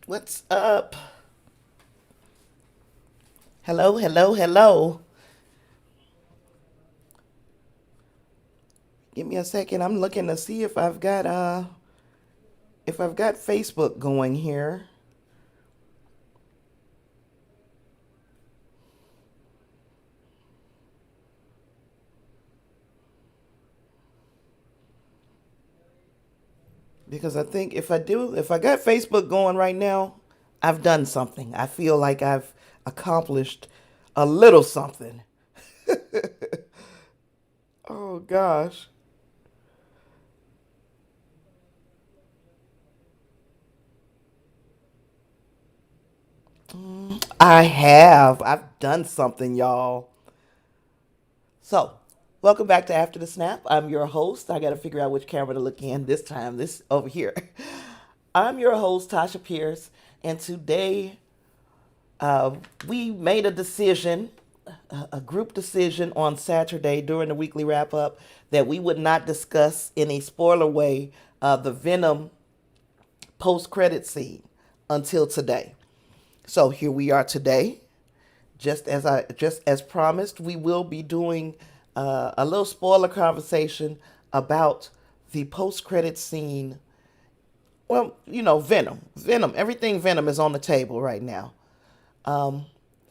What's up? Hello, hello, hello. Give me a second. I'm looking to see if I've got Facebook going here. Because I think if I got Facebook going right now, I've done something. I feel like I've accomplished a little something. Oh gosh. I have. I've done something, y'all. So, welcome back to After the Snap. I'm your host. I got to figure out which camera to look in this time. This over here. I'm your host, Tasha Pierce, and today uh, we made a decision, a group decision on Saturday during the weekly wrap up that we would not discuss in a spoiler way the Venom post credit scene until today. So here we are today. Just as promised, we will be doing a little spoiler conversation about the post credit scene. Well, Venom. Everything Venom is on the table right now.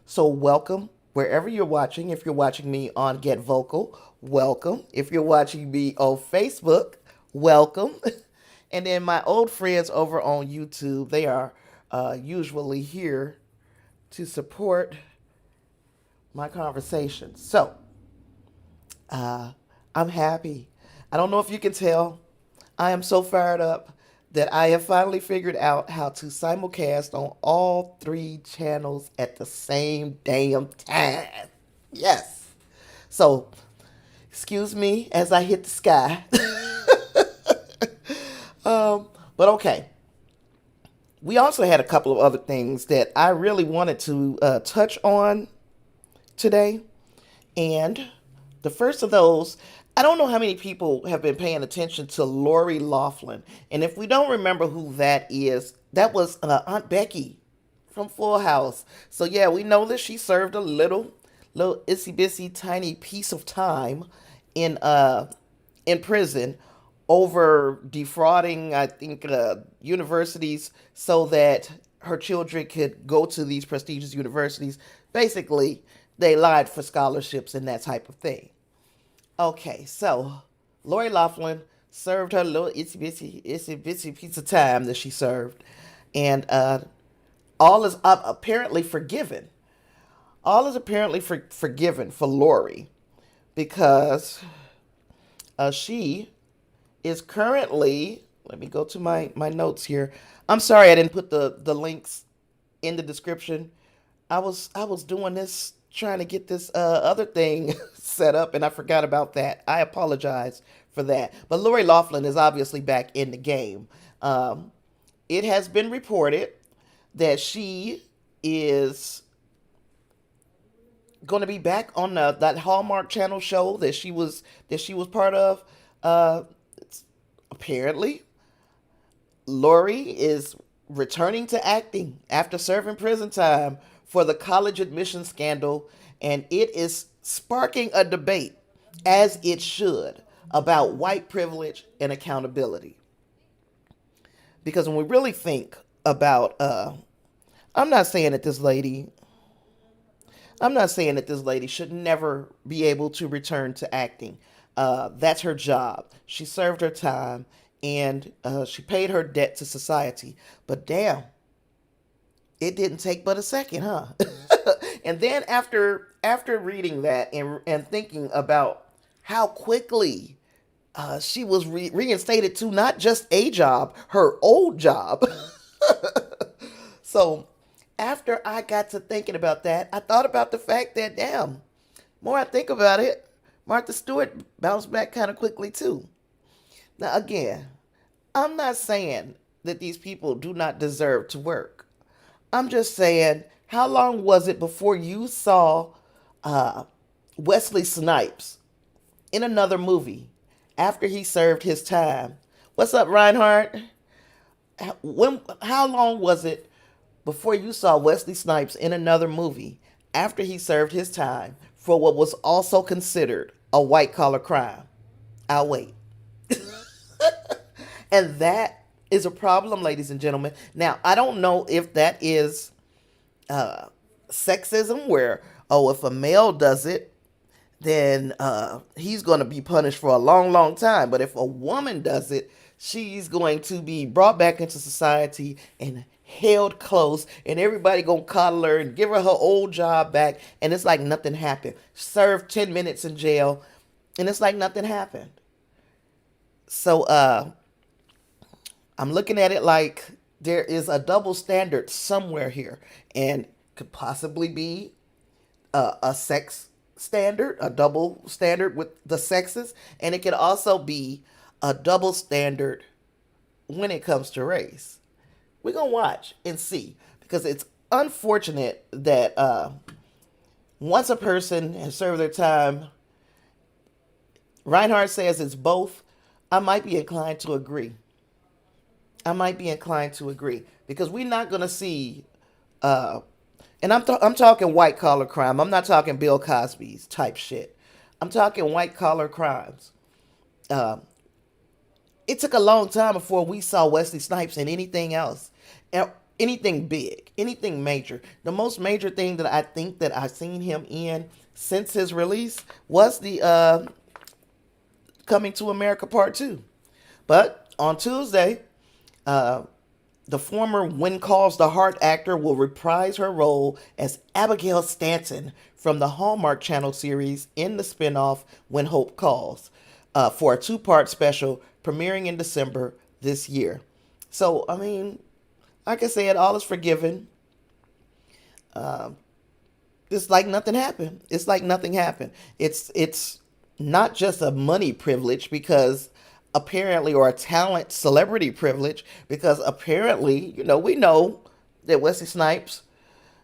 So welcome wherever you're watching. If you're watching me on Get Vocal, welcome. If you're watching me on Facebook, welcome. And then my old friends over on YouTube, they are usually here to support my conversation. So I'm happy. I don't know if you can tell. I am so fired up that I have finally figured out how to simulcast on all three channels at the same damn time. Yes. So, excuse me as I hit the sky. But okay. We also had a couple of other things that I really wanted to touch on today. And the first of those, I don't know how many people have been paying attention to Laurie Laughlin. And if we don't remember who that is, that was Aunt Becky from Full House. So yeah, we know that she served a little itsy bitsy tiny piece of time in prison over defrauding, I think, universities so that her children could go to these prestigious universities. Basically, they lied for scholarships and that type of thing. Okay, so Lori Laughlin served her little itsy bitsy piece of time that she served, and all is apparently forgiven. All is apparently forgiven for Lori because she is currently. Let me go to my notes here. I'm sorry I didn't put the links in the description. I was doing this trying to get this other thing set up and I forgot about that. I apologize for that. But Lori Laughlin is obviously back in the game. Um, it has been reported that she is going to be back on that Hallmark Channel show that she was part of. Uh, Apparently, Lori is returning to acting after serving prison time for the college admission scandal, and it is sparking a debate, as it should, about white privilege and accountability. Because when we really think about, I'm not saying that this lady, I'm not saying that this lady should never be able to return to acting. That's her job. She served her time and she paid her debt to society. But damn, it didn't take but a second, huh? And then after reading that and thinking about how quickly she was reinstated to not just a job, her old job. So after I got to thinking about that, I thought about the fact that, damn, more I think about it, Martha Stewart bounced back kind of quickly too. Now, again, I'm not saying that these people do not deserve to work. I'm just saying, how long was it before you saw uh, Wesley Snipes in another movie after he served his time? What's up, Reinhardt? How long was it before you saw Wesley Snipes in another movie after he served his time for what was also considered a white collar crime. I'll wait. And that is a problem, ladies and gentlemen. Now, I don't know if that is sexism, where, oh, if a male does it, then he's going to be punished for a long, long time. But if a woman does it, she's going to be brought back into society and held close, and everybody gonna coddle her and give her her old job back, and it's like nothing happened. Served 10 minutes in jail, and it's like nothing happened. So I'm looking at it like there is a double standard somewhere here, and could possibly be a sex standard, a double standard with the sexes, and it could also be a double standard when it comes to race. We're gonna watch and see, because it's unfortunate that once a person has served their time, Reinhardt says it's both. I might be inclined to agree. I might be inclined to agree, because we're not gonna see, and I'm talking white collar crime. I'm not talking Bill Cosby's type shit. I'm talking white collar crimes. Uh, it took a long time before we saw Wesley Snipes in anything else, anything big, anything major. The most major thing that I think that I've seen him in since his release was the Coming to America Part 2. But on Tuesday, uh, the former When Calls the Heart actor will reprise her role as Abigail Stanton from the Hallmark Channel series in the spinoff When Hope Calls, for a two-part special premiering in December this year. So, I mean, like I said, all is forgiven. Uh, it's like nothing happened. It's like nothing happened. It's not just a money privilege, because apparently, or a talent celebrity privilege, because apparently, we know that Wesley Snipes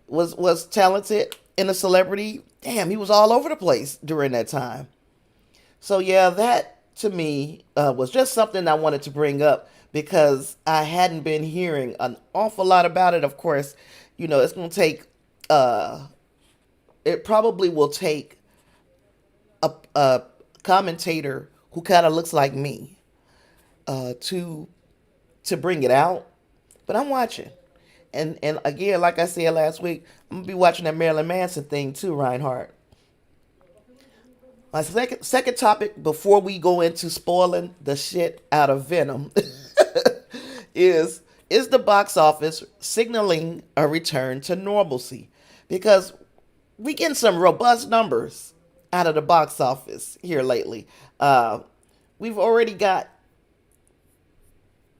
was talented and a celebrity. Damn, he was all over the place during that time. So yeah, that to me was just something I wanted to bring up, because I hadn't been hearing an awful lot about it. Of course, it's going to take, it probably will take a commentator who kind of looks like me to bring it out. But I'm watching. And again, like I said last week, I'm going to be watching that Marilyn Manson thing too, Reinhardt. My second topic before we go into spoiling the shit out of Venom is the box office signaling a return to normalcy, because we getting some robust numbers out of the box office here lately. We've already got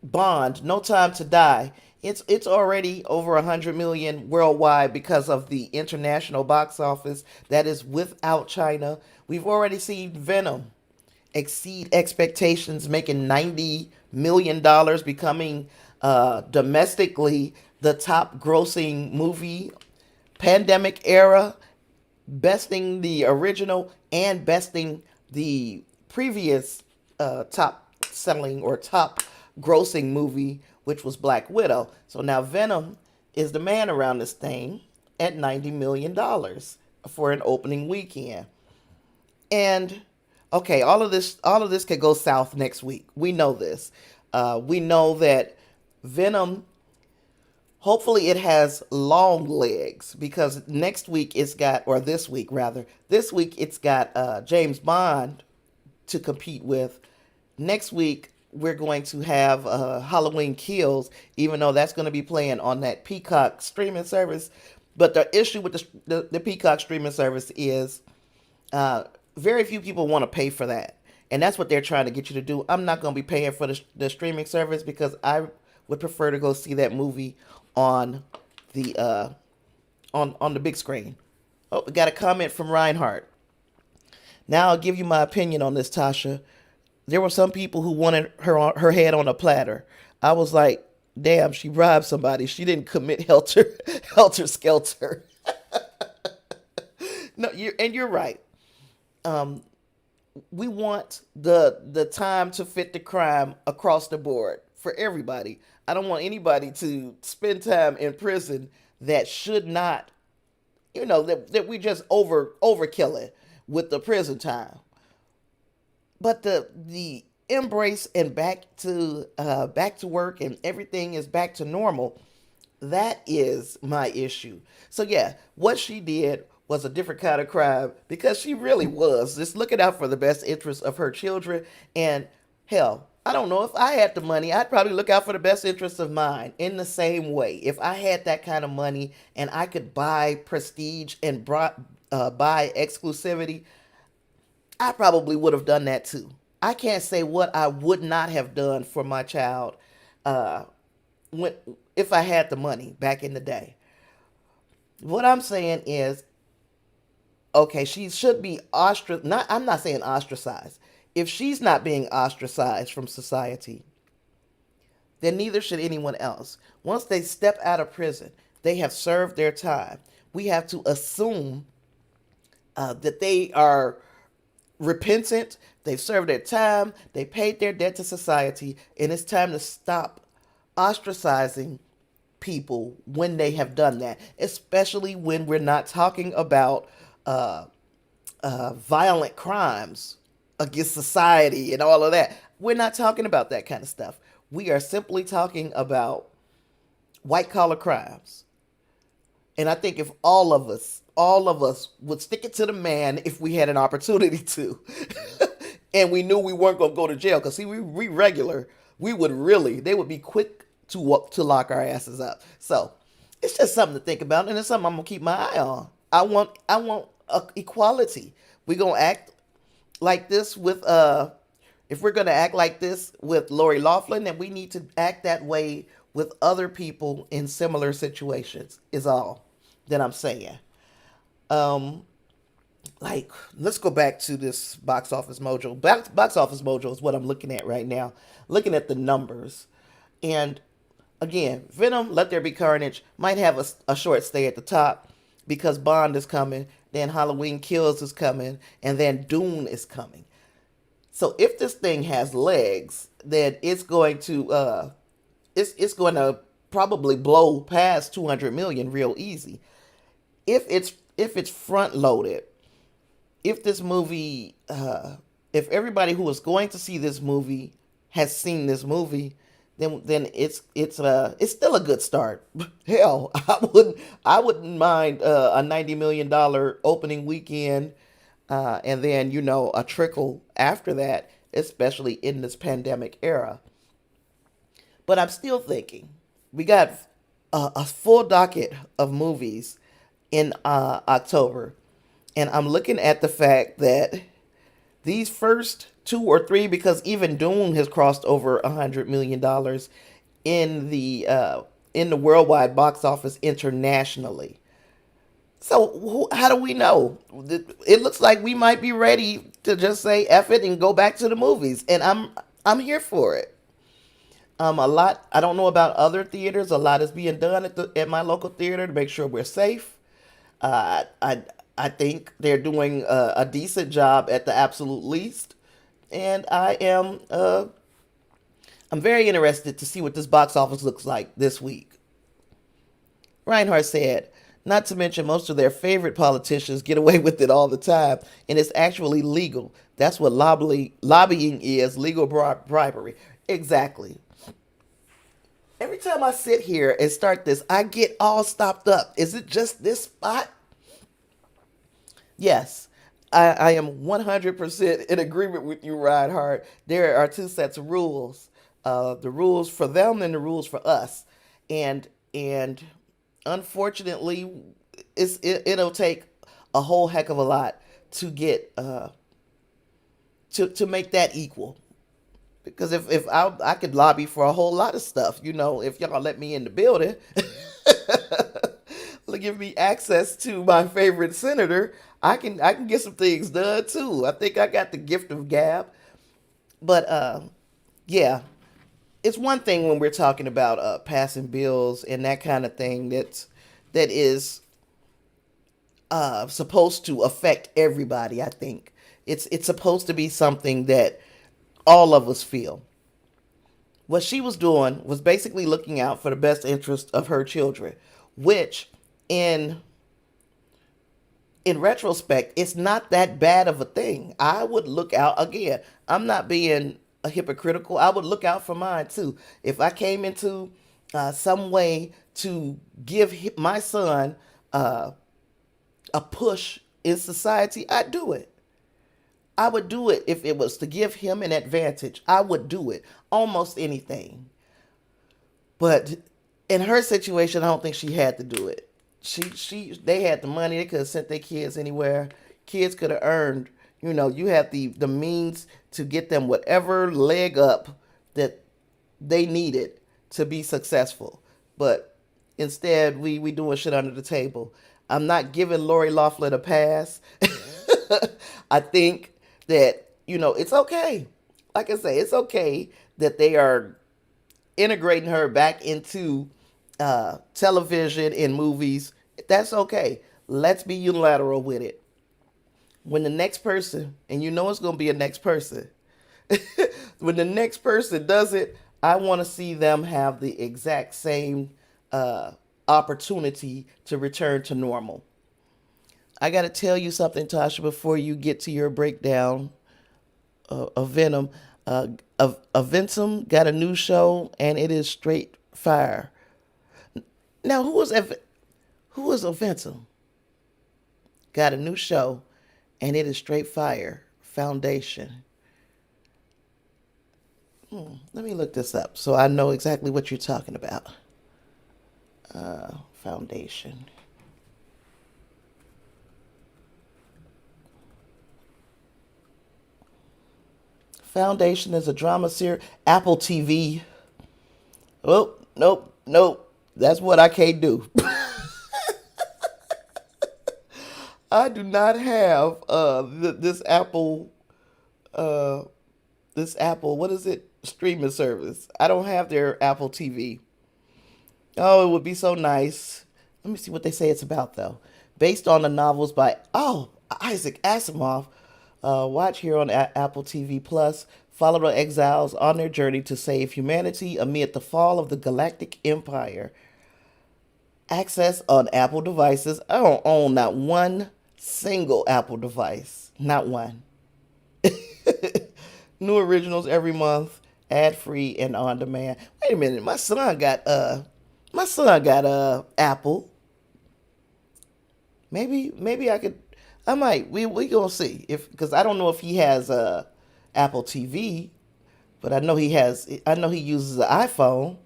Bond, No Time to Die. It's already over 100 million worldwide because of the international box office that is without China. We've already seen Venom exceed expectations, making $90 million, becoming domestically the top grossing movie, pandemic era, besting the original and besting the previous top selling or top grossing movie, which was Black Widow. So now Venom is the man around this thing at $90 million for an opening weekend. And okay, all of this could go south next week. We know this. We know that Venom, hopefully it has long legs, because next week it's got, or this week rather, this week it's got James Bond to compete with. Next week we're going to have Halloween Kills, even though that's going to be playing on that Peacock streaming service. But the issue with the Peacock streaming service is very few people want to pay for that. And that's what they're trying to get you to do. I'm not going to be paying for the streaming service, because I would prefer to go see that movie on the on the big screen. Oh, we got a comment from Reinhardt. Now I'll give you my opinion on this, Tasha. There were some people who wanted her head on a platter. I was like, damn, she bribed somebody. She didn't commit helter skelter. No, you're right. We want the time to fit the crime across the board for everybody. I don't want anybody to spend time in prison that should not, that we just overkill it with the prison time. But the embrace and back to work and everything is back to normal, that is my issue. So yeah, what she did was a different kind of crime because she really was just looking out for the best interests of her children. And hell, I don't know, if I had the money, I'd probably look out for the best interests of mine in the same way. If I had that kind of money and I could buy prestige and buy exclusivity, I probably would have done that too. I can't say what I would not have done for my child uh, when if I had the money back in the day. What I'm saying is, okay, she should be ostracized. Not, I'm not saying ostracized. If she's not being ostracized from society, then neither should anyone else. Once they step out of prison, they have served their time. We have to assume that they are repentant, they've served their time, they paid their debt to society, and it's time to stop ostracizing people when they have done that, especially when we're not talking about uh, violent crimes against society and all of that. We're not talking about that kind of stuff. We are simply talking about white collar crimes. And I think if all of us would stick it to the man if we had an opportunity to, and we knew we weren't going to go to jail, because see, we regular, we would really, they would be quick to lock our asses up. So it's just something to think about, and it's something I'm gonna keep my eye on. I want equality. We gonna act like this with if we're gonna act like this with Laurie Laughlin, then we need to act that way with other people in similar situations. Is all that I'm saying. Um, like, let's go back to this box office mojo. Box office mojo is what I'm looking at right now. Looking at the numbers, and again, Venom, Let There Be Carnage might have a short stay at the top because Bond is coming, then Halloween Kills is coming, and then Dune is coming. So if this thing has legs, then it's going to probably blow past 200 million real easy. If it's front loaded, if this movie, if everybody who is going to see this movie has seen this movie, then it's still a good start. Hell, I wouldn't mind a $90 million opening weekend, and then a trickle after that, especially in this pandemic era. But I'm still thinking we got a full docket of movies in October, and I'm looking at the fact that these first two or three, because even Dune has crossed over $100 million in the worldwide box office internationally. So how do we know? It looks like we might be ready to just say F it and go back to the movies, and I'm here for it. A lot. I don't know about other theaters. A lot is being done at my local theater to make sure we're safe. I think they're doing a decent job at the absolute least, and I'm very interested to see what this box office looks like this week. Reinhardt said, not to mention most of their favorite politicians get away with it all the time, and it's actually legal. That's what lobbying is, legal bribery. Exactly. Every time I sit here and start this, I get all stopped up. Is it just this spot? Yes, I am 100% in agreement with you, Reinhardt. There are two sets of rules, the rules for them and the rules for us. And unfortunately, it'll take a whole heck of a lot to get to make that equal. Because if I could lobby for a whole lot of stuff, if y'all let me in the building, give me access to my favorite senator, I can get some things done too. I think I got the gift of gab. But yeah, it's one thing when we're talking about passing bills and that kind of thing that is supposed to affect everybody. I think it's supposed to be something that all of us feel. what she was doing was basically looking out for the best interest of her children, which in in retrospect, it's not that bad of a thing. I would look out again. I'm not being a hypocritical. I would look out for mine too. If I came into some way to give my son a push in society, I'd do it. I would do it if it was to give him an advantage. I would do it. Almost anything. But in her situation, I don't think she had to do it. They had the money. They could have sent their kids anywhere. Kids could have earned. You have the means to get them whatever leg up that they needed to be successful. But instead, we doing shit under the table. I'm not giving Laurie Laughlin a pass. I think that it's okay. Like I say, it's okay that they are integrating her back into television and movies. That's okay. Let's be unilateral with it. When the next person, and it's going to be a next person, when the next person does it, I want to see them have the exact same opportunity to return to normal. I got to tell you something, Tasha, before you get to your breakdown of Venom. Venom got a new show, and it is straight fire. Now, who is Venom? Got a new show, and it is straight fire. Foundation. Let me look this up so I know exactly what you're talking about. Foundation. Foundation is a drama series. Apple TV. Oh, nope. That's what I can't do. I do not have uh this Apple, what is it? Streaming service. I don't have their Apple TV. Oh, it would be so nice. Let me see what they say it's about though. Based on the novels by Isaac Asimov. Watch here on Apple TV Plus. Follow the exiles on their journey to save humanity amid the fall of the Galactic Empire. Access on Apple devices. I don't own not one single Apple device. Not one. New originals every month, ad free and on demand. Wait a minute, my son got Apple. Maybe I could. I might. We gonna see because I don't know if he has Apple TV, but I know he has. I know he uses an iPhone.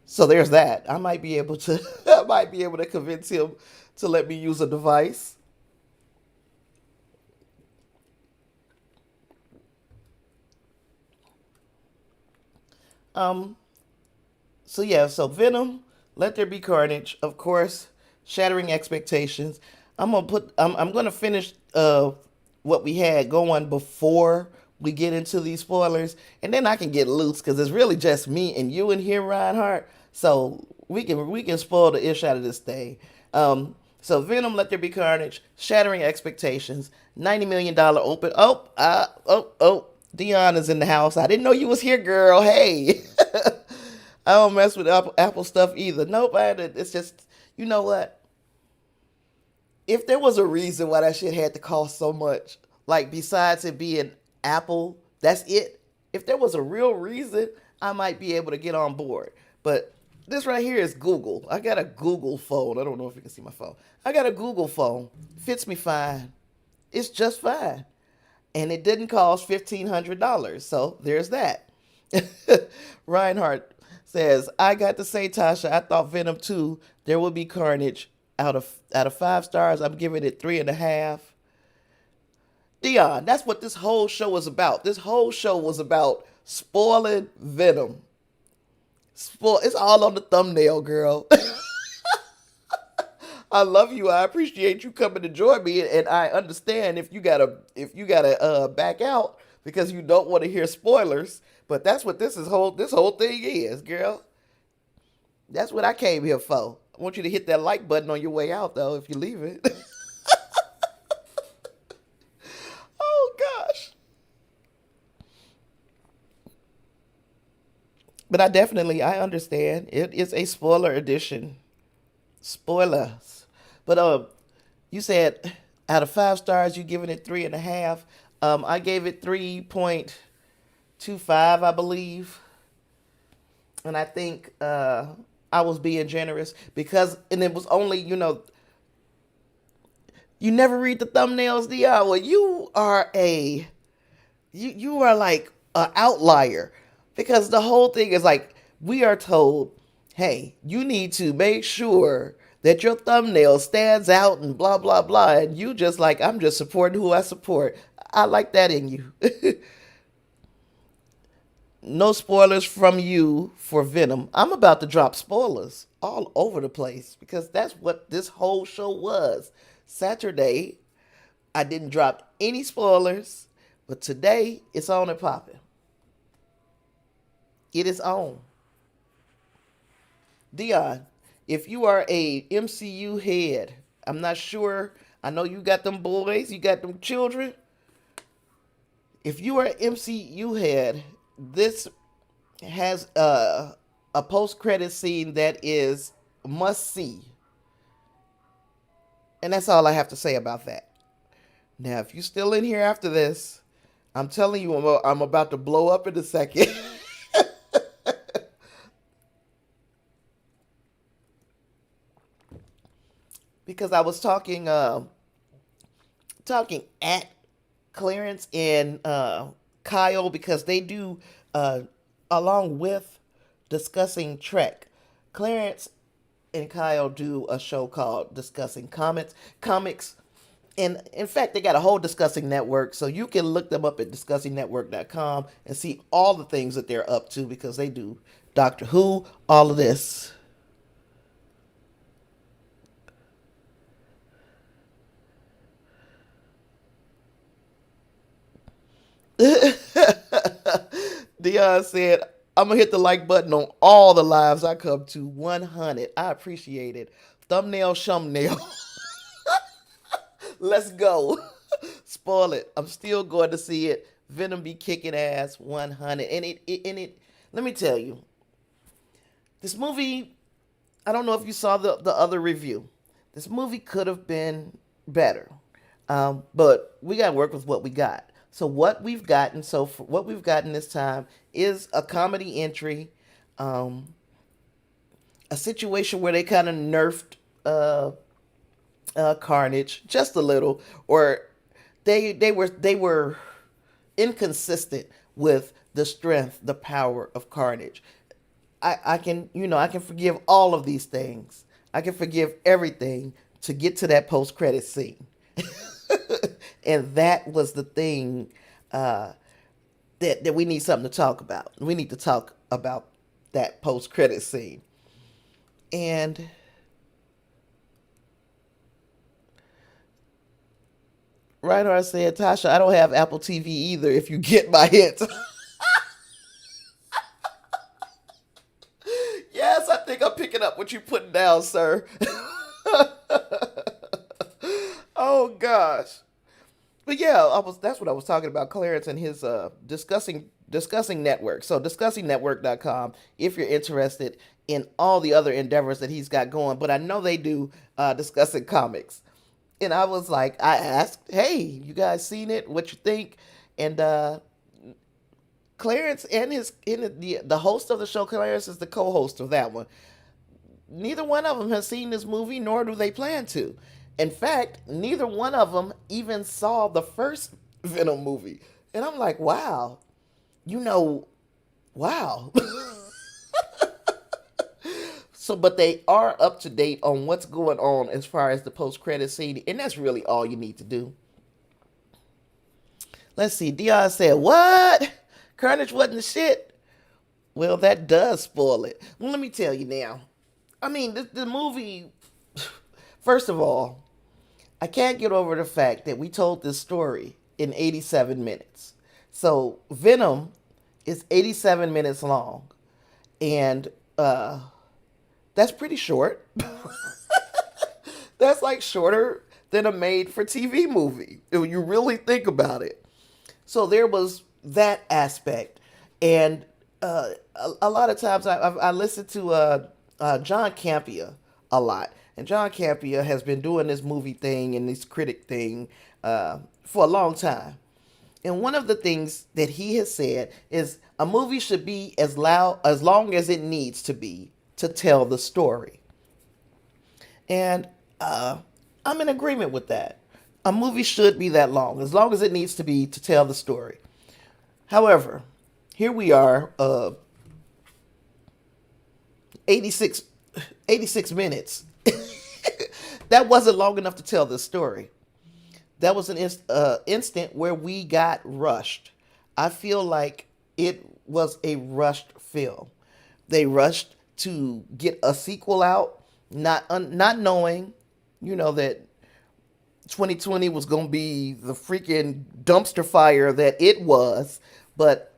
So there's that. I might be able to. I might be able to convince him to let me use a device. Um. So yeah. So Venom, Let There Be Carnage. Of course, shattering expectations. I'm gonna finish what we had going before we get into these spoilers, and then I can get loose because it's really just me and you in here, Reinhardt. So we can spoil the ish out of this thing. So Venom, Let There Be Carnage, shattering expectations, $90 million open. Dion is in the house. I didn't know you was here, girl. Hey, I don't mess with Apple stuff either. Nope, it's just you know what. If there was a reason why that shit had to cost so much, like besides it being Apple, that's it. If there was a real reason, I might be able to get on board. But this right here is Google. I got a Google phone. I don't know if you can see my phone. I got a Google phone. Fits me fine. It's just fine. And it didn't cost $1,500. So there's that. Reinhardt says, I got to say, Tasha, I thought Venom 2, There Will Be Carnage. Out of 5 stars, I'm giving it 3.5. Dion, that's what this whole show was about. This whole show was about spoiling Venom. It's all on the thumbnail, girl. I love you. I appreciate you coming to join me, and I understand if you gotta back out because you don't want to hear spoilers. But that's what this whole thing is, girl. That's what I came here for. I want you to hit that like button on your way out, though, if you leave it. Oh, gosh. But I understand. It is a spoiler edition. Spoilers. But you said out of 5 stars, you giving it 3.5. I gave it 3.25, I believe, and I think I was being generous because, and it was only, you never read the thumbnails, Dion. Well, you are like an outlier because the whole thing is like we are told, hey, you need to make sure that your thumbnail stands out and blah blah blah, and you just like I'm just supporting who I support. I like that in you. No spoilers from you for Venom. I'm about to drop spoilers all over the place because that's what this whole show was. Saturday, I didn't drop any spoilers, but today it's on and popping. It is on. Dion, if you are a MCU head, I'm not sure. I know you got them boys, you got them children. If you are an MCU head, this has a post credit scene that is must see. And that's all I have to say about that. Now, if you're still in here after this, I'm telling you, I'm about to blow up in a second. Because I was talking at Clarence and Kyle because they do along with discussing Trek. Clarence and Kyle do a show called Discussing Comics. And in fact, they got a whole discussing network, so you can look them up at discussingnetwork.com and see all the things that they're up to because they do Doctor Who, all of this. Dion said, I'm gonna hit the like button on all the lives I come to 100. I appreciate it. Thumbnail shumnail. Let's go. Spoil it. I'm still going to see it. Venom be kicking ass 100. And it let me tell you, this movie, I don't know if you saw the other review. This movie could have been better. But we got to work with what we got. What we've gotten this time is a comedy entry, um, a situation where they kind of nerfed Carnage just a little, or they were inconsistent with the strength, the power of Carnage. I can forgive all of these things. I can forgive everything to get to that post credit scene. And that was the thing uh, that we need something to talk about. We need to talk about that post credit scene. And Reinhardt said, Tasha, I don't have Apple TV either. If you get my hint. Yes, I think I'm picking up what you're putting down, sir. Oh gosh. But yeah, that's what I was talking about, Clarence and his discussing network. So discussingnetwork.com if you're interested in all the other endeavors that he's got going. But I know they do discussing comics. And I was like, I asked, hey, you guys seen it? What you think? And Clarence and the host of the show, Clarence is the co-host of that one. Neither one of them has seen this movie, nor do they plan to. In fact, neither one of them even saw the first Venom movie. And I'm like, wow, you know, wow. So, but they are up to date on what's going on as far as the post credit scene, and that's really all you need to do. Let's see. Dion said, "What? Carnage wasn't the shit." Well, that does spoil it. Well, let me tell you now. I mean, the movie. First of all, I can't get over the fact that we told this story in 87 minutes. So Venom is 87 minutes long, and that's pretty short. That's like shorter than a made for TV movie when you really think about it. So there was that aspect. And a lot of times I listen to John Campia a lot, and John Campia has been doing this movie thing and this critic thing for a long time. And one of the things that he has said is a movie should be as long as it needs to be to tell the story. And I'm in agreement with that. A movie should be that long as it needs to be to tell the story. However, here we are, 86, 86 minutes. That wasn't long enough to tell the story. That was an instant where we got rushed. I feel like it was a rushed film. They rushed to get a sequel out, not knowing, that 2020 was going to be the freaking dumpster fire that it was, but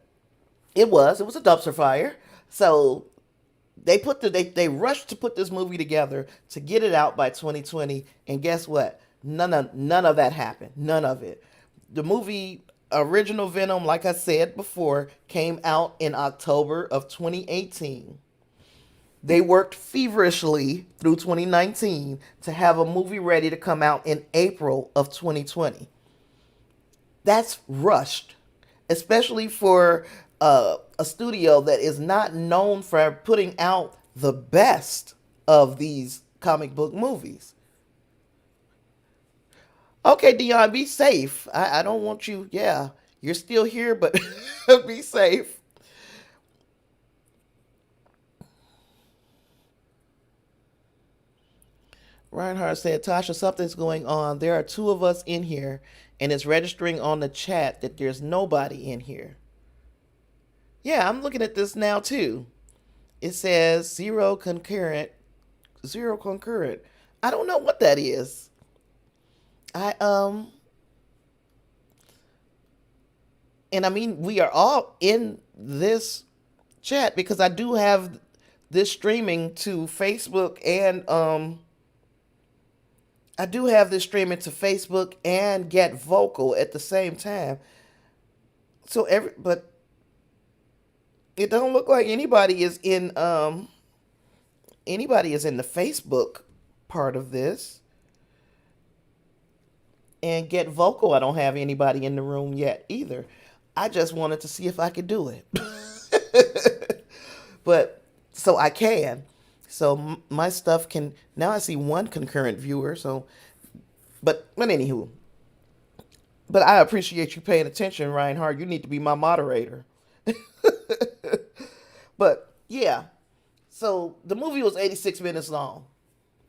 it was a dumpster fire. So they rushed to put this movie together to get it out by 2020, and guess what? None of that happened. None of it. The movie original Venom, like I said before, came out in October of 2018. They worked feverishly through 2019 to have a movie ready to come out in April of 2020. That's rushed, especially for a studio that is not known for putting out the best of these comic book movies. Okay, Dion, be safe. I don't want you. Yeah, you're still here, but be safe. Reinhardt said, Tasha, something's going on. There are two of us in here, and it's registering on the chat that there's nobody in here. Yeah, I'm looking at this now too. It says zero concurrent, zero concurrent. I don't know what that is. I and I mean we are all in this chat because I do have this streaming to Facebook and I do have this streaming to Facebook and Get Vocal at the same time. So but it don't look like anybody is in the Facebook part of this. And Get Vocal, I don't have anybody in the room yet either. I just wanted to see if I could do it. But so I can. So my stuff can now I see one concurrent viewer, so but anywho. But I appreciate you paying attention, Reinhardt. You need to be my moderator. But yeah. So the movie was 86 minutes long.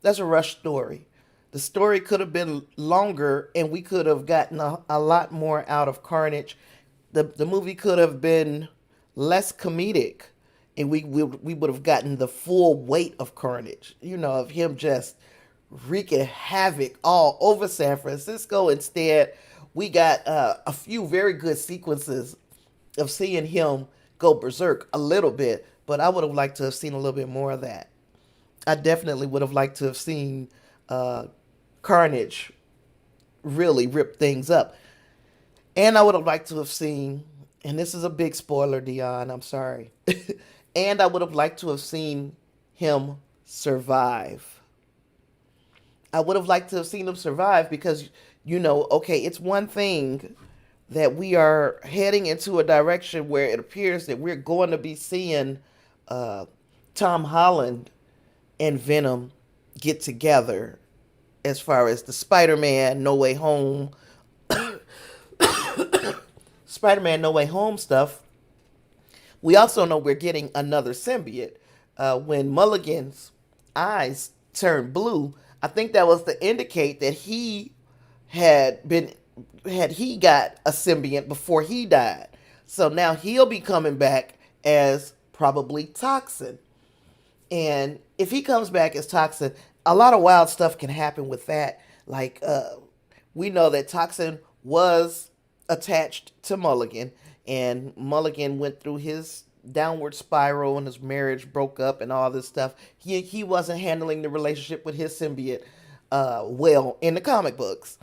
That's a rush story. The story could have been longer and we could have gotten a lot more out of Carnage. The movie could have been less comedic and we would have gotten the full weight of Carnage, of him just wreaking havoc all over San Francisco. Instead, we got a few very good sequences of seeing him go berserk a little bit, but I would have liked to have seen a little bit more of that. I definitely would have liked to have seen Carnage really rip things up. And I would have liked to have seen, and this is a big spoiler, Dion, I'm sorry. And I would have liked to have seen him survive. I would have liked to have seen him survive because, okay, it's one thing that we are heading into a direction where it appears that we're going to be seeing Tom Holland and Venom get together as far as the Spider-Man No Way Home Spider-Man No Way Home stuff. We also know we're getting another symbiote. When Mulligan's eyes turned blue, I think that was to indicate that he got a symbiont before he died. So now he'll be coming back as probably Toxin. And if he comes back as Toxin, a lot of wild stuff can happen with that. Like, we know that Toxin was attached to Mulligan, and Mulligan went through his downward spiral, and his marriage broke up, and all this stuff. He wasn't handling the relationship with his symbiote well in the comic books.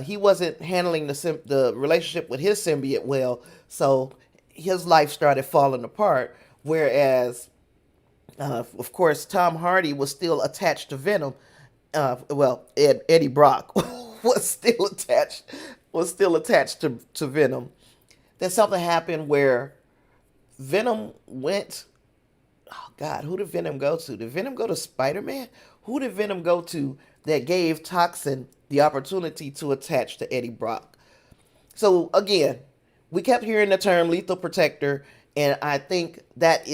He wasn't handling the relationship with his symbiote well, so his life started falling apart. Whereas, of course, Tom Hardy was still attached to Venom. Eddie Brock was still attached to Venom. Then something happened where Venom went. Oh God, who did Venom go to? Did Venom go to Spider Man? Who did Venom go to that gave Toxin the opportunity to attach to Eddie Brock? So again, we kept hearing the term lethal protector, and I think that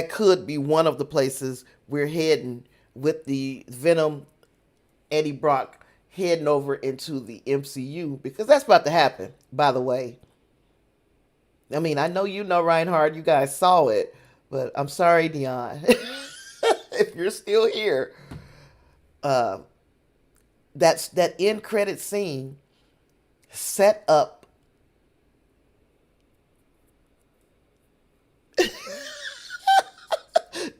could be one of the places we're heading with the Venom Eddie Brock heading over into the MCU, because that's about to happen, by the way. I mean, I know you know Reinhardt, you guys saw it, but I'm sorry, Dion. If you're still here, uh, that end credit scene set up.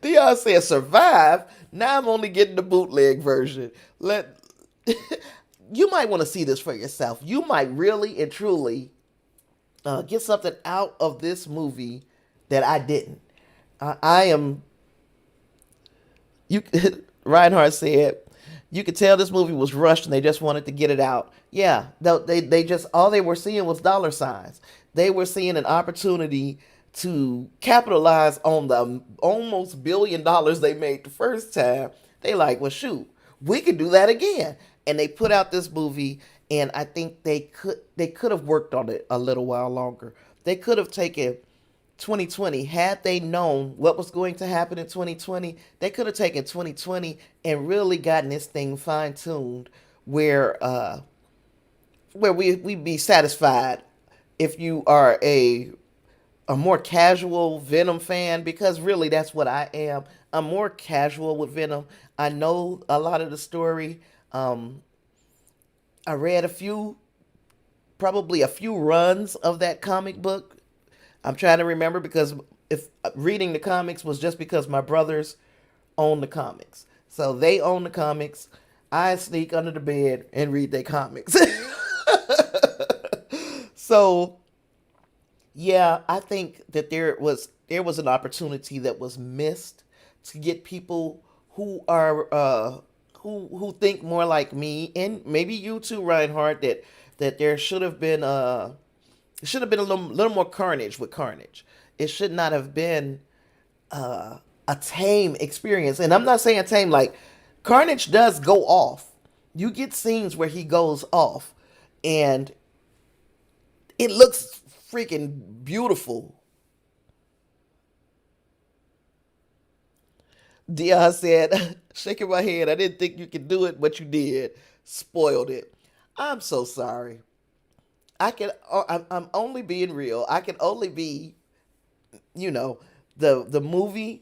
Dion said survive. Now I'm only getting the bootleg version. Let You might want to see this for yourself. You might really and truly get something out of this movie that I didn't. I am you. Reinhardt said you could tell this movie was rushed and they just wanted to get it out. Yeah, they just all they were seeing was dollar signs. They were seeing an opportunity to capitalize on the almost $1 billion they made the first time. They like, well, shoot, we could do that again, and they put out this movie. And I think they could have worked on it a little while longer. They could have taken 2020, had they known what was going to happen in 2020, they could have taken 2020 and really gotten this thing fine tuned, where we'd be satisfied if you are a more casual Venom fan, because really that's what I am. I'm more casual with Venom. I know a lot of the story. I read probably a few runs of that comic book. I'm trying to remember, because if reading the comics was just because my brothers own the comics. So they own the comics. I sneak under the bed and read their comics. So yeah, I think that there was an opportunity that was missed to get people who are who think more like me, and maybe you too, Reinhardt, that there should have been a little more carnage with Carnage. It should not have been a tame experience. And I'm not saying tame like Carnage does go off. You get scenes where he goes off, and it looks freaking beautiful. Dion said, shaking my head, I didn't think you could do it, but you did. Spoiled it. I'm so sorry. I'm only being real. I can only be, you know, the movie,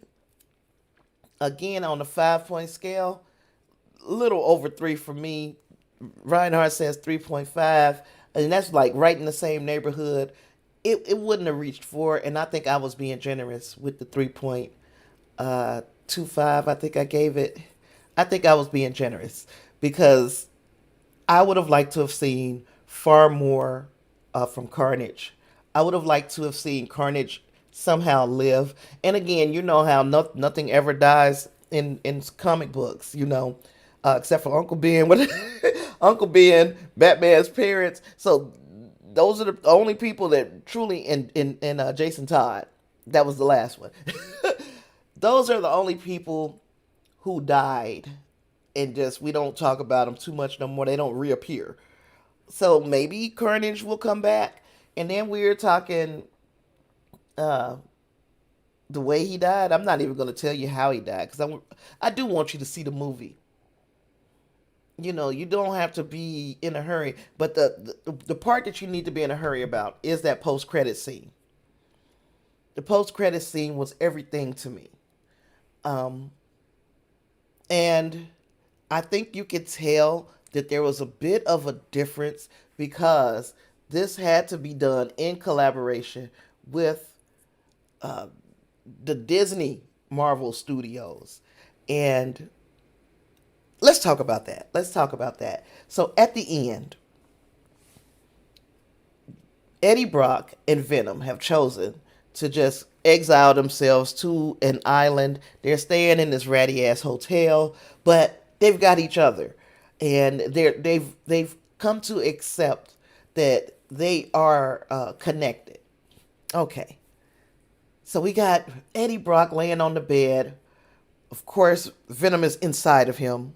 again, on the 5 point scale, little over three for me. Reinhardt says 3.5, and that's like right in the same neighborhood. It wouldn't have reached four, and I think I was being generous with the 3.25. I think I gave it. I think I was being generous, because I would have liked to have seen far more from Carnage. I would have liked to have seen Carnage somehow live. And again, you know how nothing ever dies in comic books, except for Uncle Ben, Uncle Ben, Batman's parents. So those are the only people that truly, in Jason Todd, that was the last one. Those are the only people who died, and just we don't talk about them too much no more. They don't reappear. So maybe Carnage will come back, and then we're talking uh, the way he died. I'm not even going to tell you how he died, because I do want you to see the movie. You don't have to be in a hurry, but the part that you need to be in a hurry about is that post credit scene. The post credit scene was everything to me. Um, and I think you could tell that there was a bit of a difference, because this had to be done in collaboration with uh, the Disney Marvel Studios. And let's talk about that. Let's talk about that. So at the end, Eddie Brock and Venom have chosen to just exile themselves to an island. They're staying in this ratty ass hotel, but they've got each other, and they've come to accept that they are connected. Okay, so we got Eddie Brock laying on the bed. Of course, Venom is inside of him.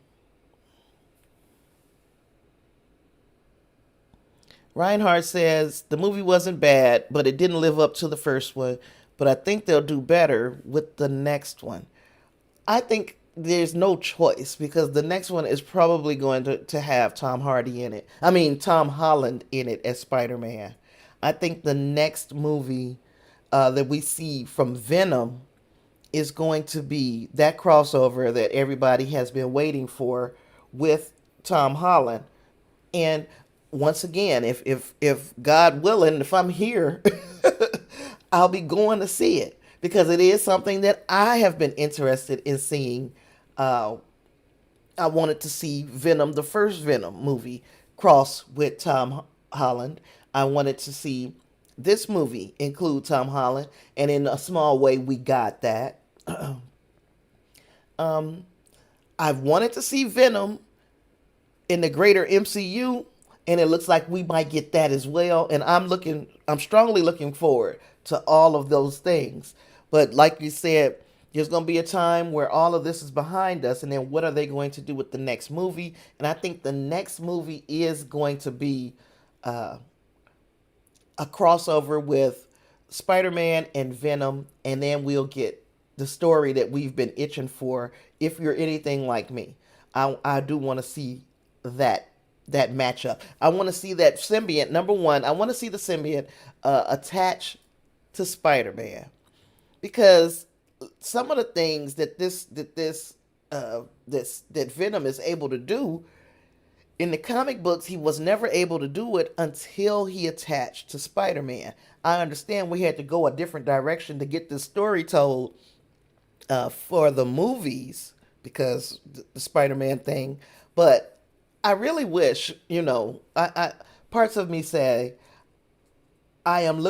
Reinhardt says the movie wasn't bad, but it didn't live up to the first one. But I think they'll do better with the next one. I think there's no choice because the next one is probably going to have Tom Hardy in it. I mean, Tom Holland in it as Spider Man. I think the next movie that we see from Venom is going to be that crossover that everybody has been waiting for with Tom Holland. And once again, if God willing, if I'm here, I'll be going to see it because it is something that I have been interested in seeing. Uh, I wanted to see Venom, the first Venom movie, cross with Tom Holland. I wanted to see this movie include Tom Holland, and in a small way, we got that. um, I've wanted to see Venom in the greater MCU, and it looks like we might get that as well. And I'm strongly looking forward to all of those things. But like you said, there's going to be a time where all of this is behind us, and then what are they going to do with the next movie? And I think the next movie is going to be uh, a crossover with Spider-Man and Venom, and then we'll get the story that we've been itching for. If you're anything like me, I do want to see that matchup. I want to see that symbiote. Number one, I want to see the symbiote attach to Spider-Man because some of the things that Venom is able to do in the comic books, he was never able to do it until he attached to Spider-Man. I understand we had to go a different direction to get this story told for the movies because the Spider-Man thing, but I really wish, I parts of me say I am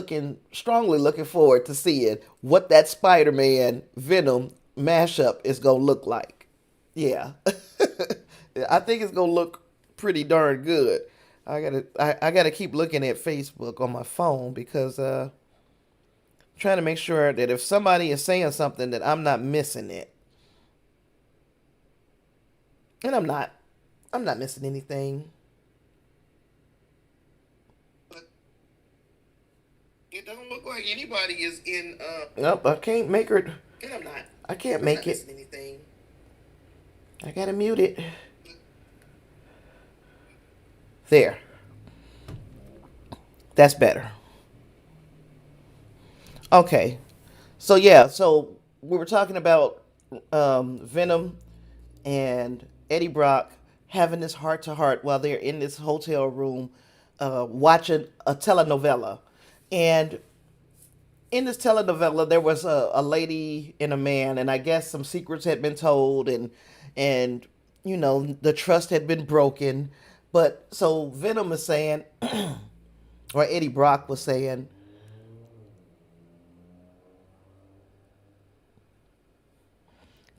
strongly looking forward to seeing what that Spider-Man Venom mashup is gonna look like. Yeah, I think it's gonna look pretty darn good. I gotta keep looking at Facebook on my phone because trying to make sure that if somebody is saying something that I'm not missing it, and I'm not. I'm not missing anything. But it doesn't look like anybody is in. Nope, I can't make her. And I'm not. I can't I'm make not it. Missing anything. I gotta mute it. There. That's better. Okay. So yeah. So we were talking about Venom and Eddie Brock having this heart to heart while they're in this hotel room watching a telenovela. And in this telenovela, there was a lady and a man, and I guess some secrets had been told, and the trust had been broken. But so Venom is saying, or Eddie Brock was saying,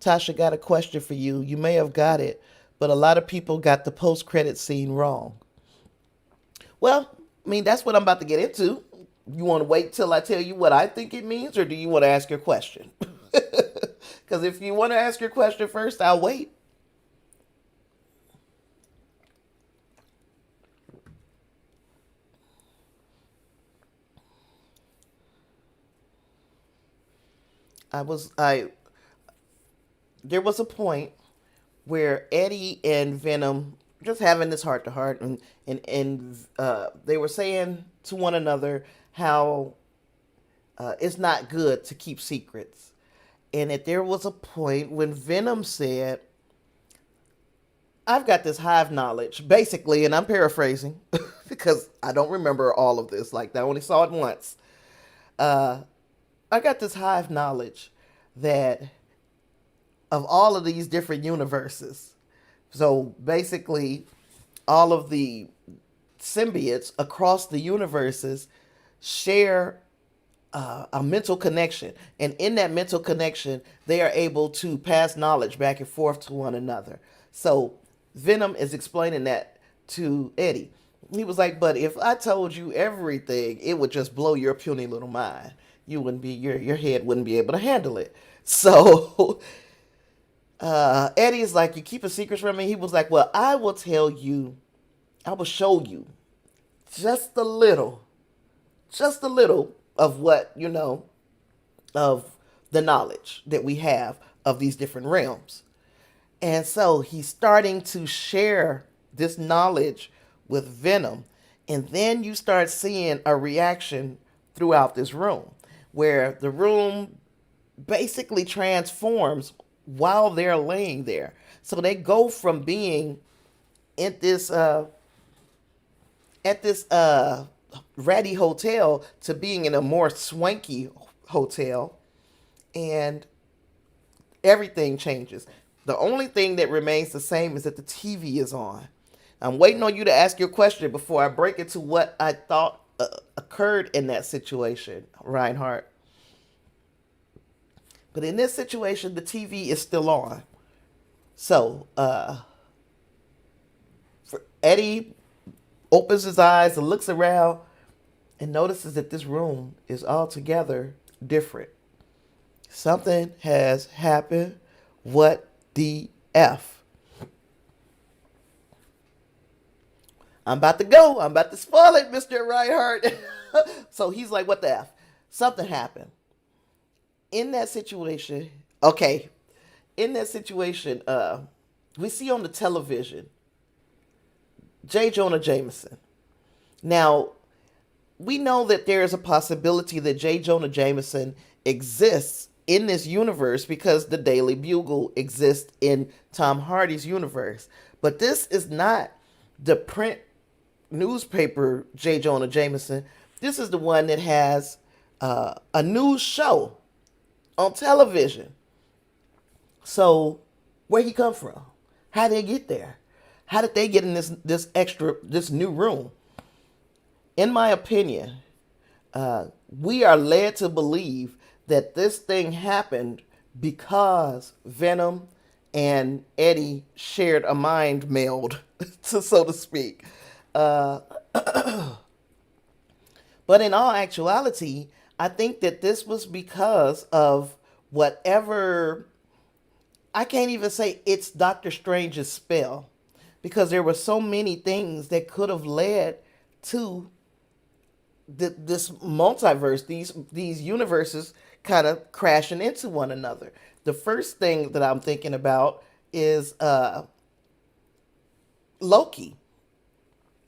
Tasha got a question for you. You may have got it, but a lot of people got the post credit scene wrong. Well, I mean, that's what I'm about to get into. You want to wait till I tell you what I think it means, or do you want to ask your question? Because if you want to ask your question first, I'll wait. I there was a point where Eddie and Venom just having this heart to heart, and they were saying to one another how it's not good to keep secrets, and that there was a point when Venom said, "I've got this hive knowledge," basically, and I'm paraphrasing because I don't remember all of this. Like I only saw it once. Uh, I got this hive knowledge that of all of these different universes. So basically, all of the symbiotes across the universes share a mental connection, and in that mental connection, they are able to pass knowledge back and forth to one another. So Venom is explaining that to Eddie. He was like, "But if I told you everything, it would just blow your puny little mind. You wouldn't be your head wouldn't be able to handle it." So Eddie is like, "You keep a secret from me?" He was like, "Well, I will tell you. I will show you just a little, just a little of what of the knowledge that we have of these different realms." And so he's starting to share this knowledge with Venom. And then you start seeing a reaction throughout this room where the room basically transforms while they're laying there. So they go from being in this at this ratty hotel to being in a more swanky hotel, and everything changes. The only thing that remains the same is that the TV is on. I'm waiting on you to ask your question before I break into what I thought occurred in that situation, Reinhardt. But in this situation, the TV is still on. So, Eddie opens his eyes and looks around and notices that this room is altogether different. Something has happened. What the F? I'm about to go. I'm about to spoil it, Mr. Reinhardt. So he's like, what the F? Something happened. In that situation, okay, in that situation, we see on the television J. Jonah Jameson. Now, we know that there is a possibility that J. Jonah Jameson exists in this universe because the Daily Bugle exists in Tom Hardy's universe. But this is not the print newspaper J. Jonah Jameson. This is the one that has a news show on television. So, where he come from? How did they get there? How did they get in this new room? In my opinion, we are led to believe that this thing happened because Venom and Eddie shared a mind meld, so to speak. But in all actuality, I think that this was because of whatever. I can't even say it's Doctor Strange's spell, because there were so many things that could have led to this multiverse, these universes kind of crashing into one another. The first thing that I'm thinking about is Loki,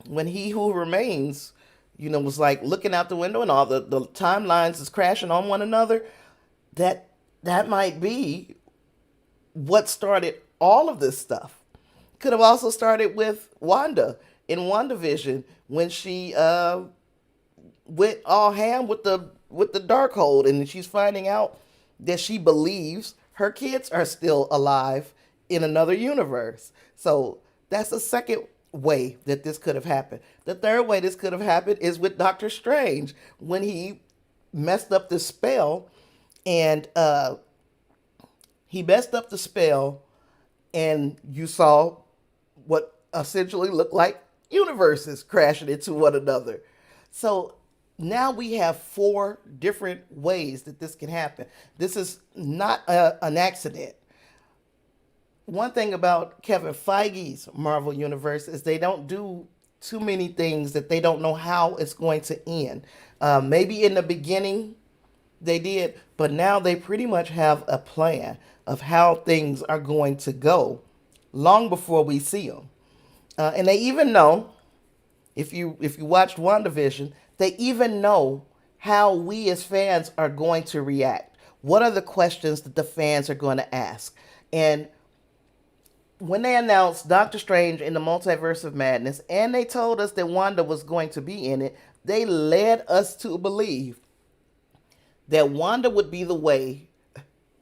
when He Who Remains, was like looking out the window and all the timelines is crashing on one another. That might be what started all of this stuff. Could have also started with Wanda in WandaVision when she went all ham with the Darkhold, and she's finding out that she believes her kids are still alive in another universe. So that's the second way that this could have happened. The third way this could have happened is with Doctor Strange when he messed up the spell, and you saw what essentially looked like universes crashing into one another. So now we have 4 different ways that this can happen. This is not an accident. One thing about Kevin Feige's Marvel Universe is they don't do too many things that they don't know how it's going to end. Maybe in the beginning they did, but now they pretty much have a plan of how things are going to go long before we see them. And they even know, if you watched WandaVision, they even know how we as fans are going to react. What are the questions that the fans are going to ask? And when they announced Doctor Strange in the Multiverse of Madness, and they told us that Wanda was going to be in it, they led us to believe that Wanda would be the way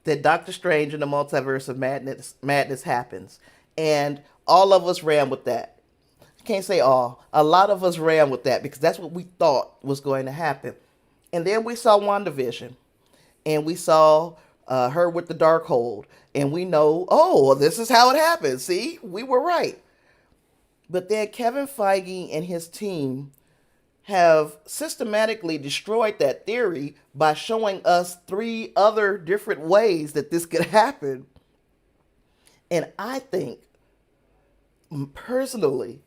that Doctor Strange in the Multiverse of Madness happens. And all of us ran with that. I can't say all. A lot of us ran with that because that's what we thought was going to happen. And then we saw WandaVision, and we saw her with the dark hold, and we know, oh, well, this is how it happened. See, we were right. But then Kevin Feige and his team have systematically destroyed that theory by showing us three other different ways that this could happen. And I think, personally,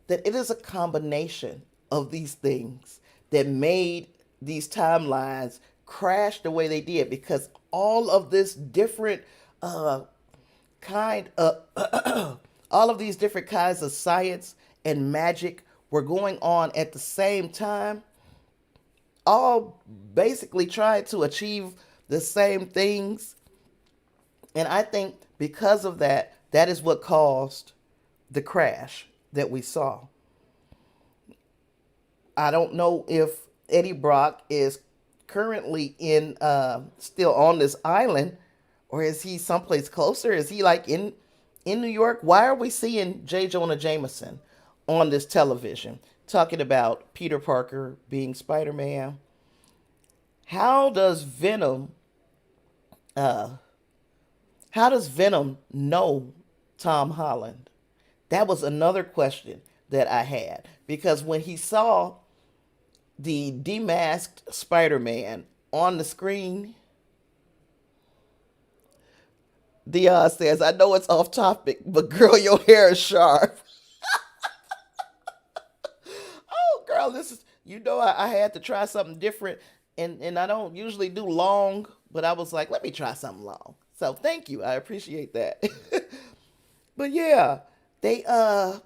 that it is a combination of these things that made these timelines crash the way they did, because all of this different uh, kind of all of these different kinds of science and magic were going on at the same time, all basically trying to achieve the same things. And I think because of that, that is what caused the crash that we saw. I don't know if Eddie Brock is currently in still on this island, or is he someplace closer? Is he like in New York? Why are we seeing J. Jonah Jameson on this television talking about Peter Parker being Spider-Man? How does Venom uh how does Venom know Tom Holland? That was another question that I had, because when he saw the demasked Spider-Man on the screen, Dion says, I know it's off topic, but girl, your hair is sharp. Oh, girl, this is, I had to try something different. And I don't usually do long, but I was like, let me try something long. So thank you. I appreciate that. But yeah, they, I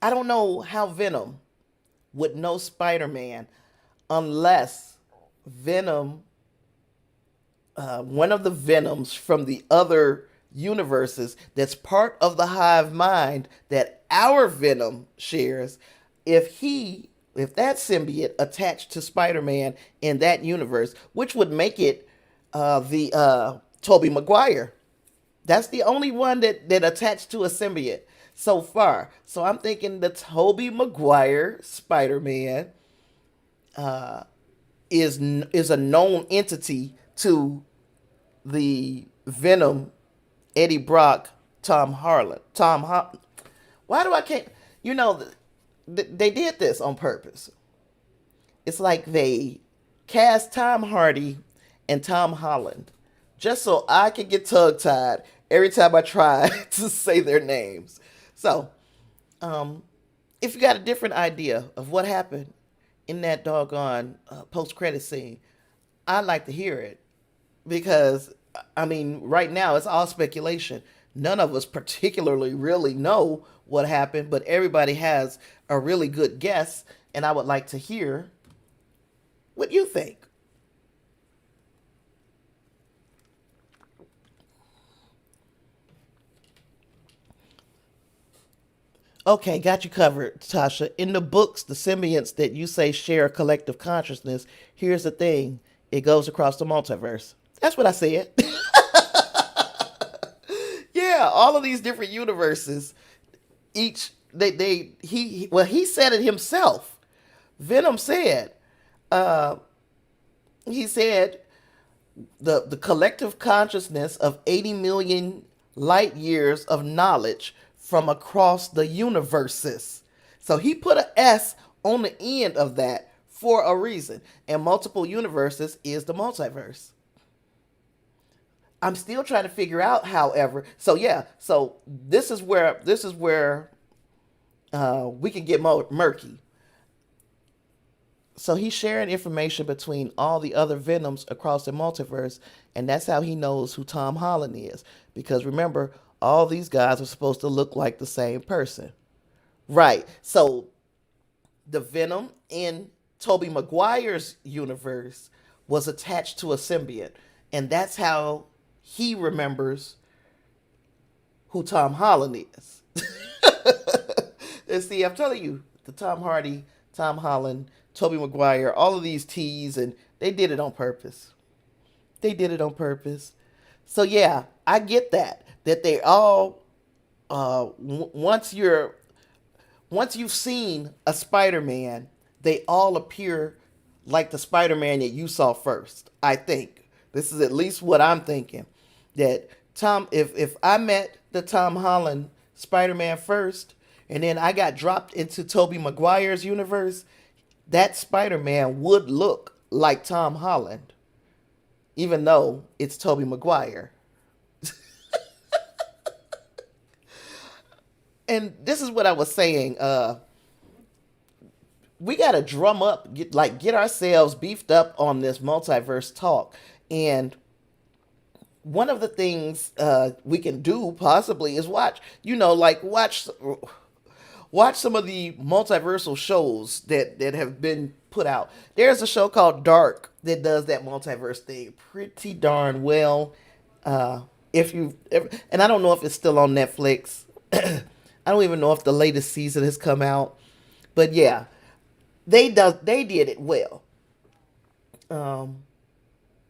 don't know how Venom would know Spider Man unless Venom, one of the Venoms from the other universes that's part of the hive mind that our Venom shares, if that symbiote attached to Spider-Man in that universe, which would make it the Tobey Maguire. That's the only one that attached to a symbiote so far. So I'm thinking the Tobey Maguire Spider-Man is a known entity to the Venom, Eddie Brock, Tom Harlan. Why do I can't? You know, they did this on purpose. It's like they cast Tom Hardy and Tom Holland just so I could get tongue tied every time I try to say their names. So, if you got a different idea of what happened in that doggone post credit scene, I'd like to hear it, because I mean, right now it's all speculation. None of us particularly really know what happened, but everybody has a really good guess, and I would like to hear what you think. Okay, got you covered, Tasha. In the books, the symbionts that you say share a collective consciousness, here's the thing, it goes across the multiverse. That's what I said. Yeah, all of these different universes, each he said it himself. Venom said, uh, he said the collective consciousness of 80 million light years of knowledge from across the universes. So he put an S on the end of that for a reason. And multiple universes is the multiverse. I'm still trying to figure out, however. So yeah, so this is where we can get more murky. So he's sharing information between all the other Venoms across the multiverse, and that's how he knows who Tom Holland is. Because remember, all these guys are supposed to look like the same person. Right. So the Venom in Tobey Maguire's universe was attached to a symbiote. And that's how he remembers who Tom Holland is. And see, I'm telling you, the Tom Hardy, Tom Holland, Tobey Maguire, all of these T's, and they did it on purpose. They did it on purpose. So yeah, I get that. That they all once you've seen a Spider-Man, they all appear like the Spider-Man that you saw first. I think this is at least what I'm thinking. That Tom, if I met the Tom Holland Spider-Man first, and then I got dropped into Tobey Maguire's universe, that Spider-Man would look like Tom Holland, even though it's Tobey Maguire. And this is what I was saying. We gotta drum up, get ourselves beefed up on this multiverse talk. And one of the things we can do possibly is watch some of the multiversal shows that have been put out. There's a show called Dark that does that multiverse thing pretty darn well. If you and I don't know if it's still on Netflix. I don't even know if the latest season has come out, but yeah, they did it well. Um,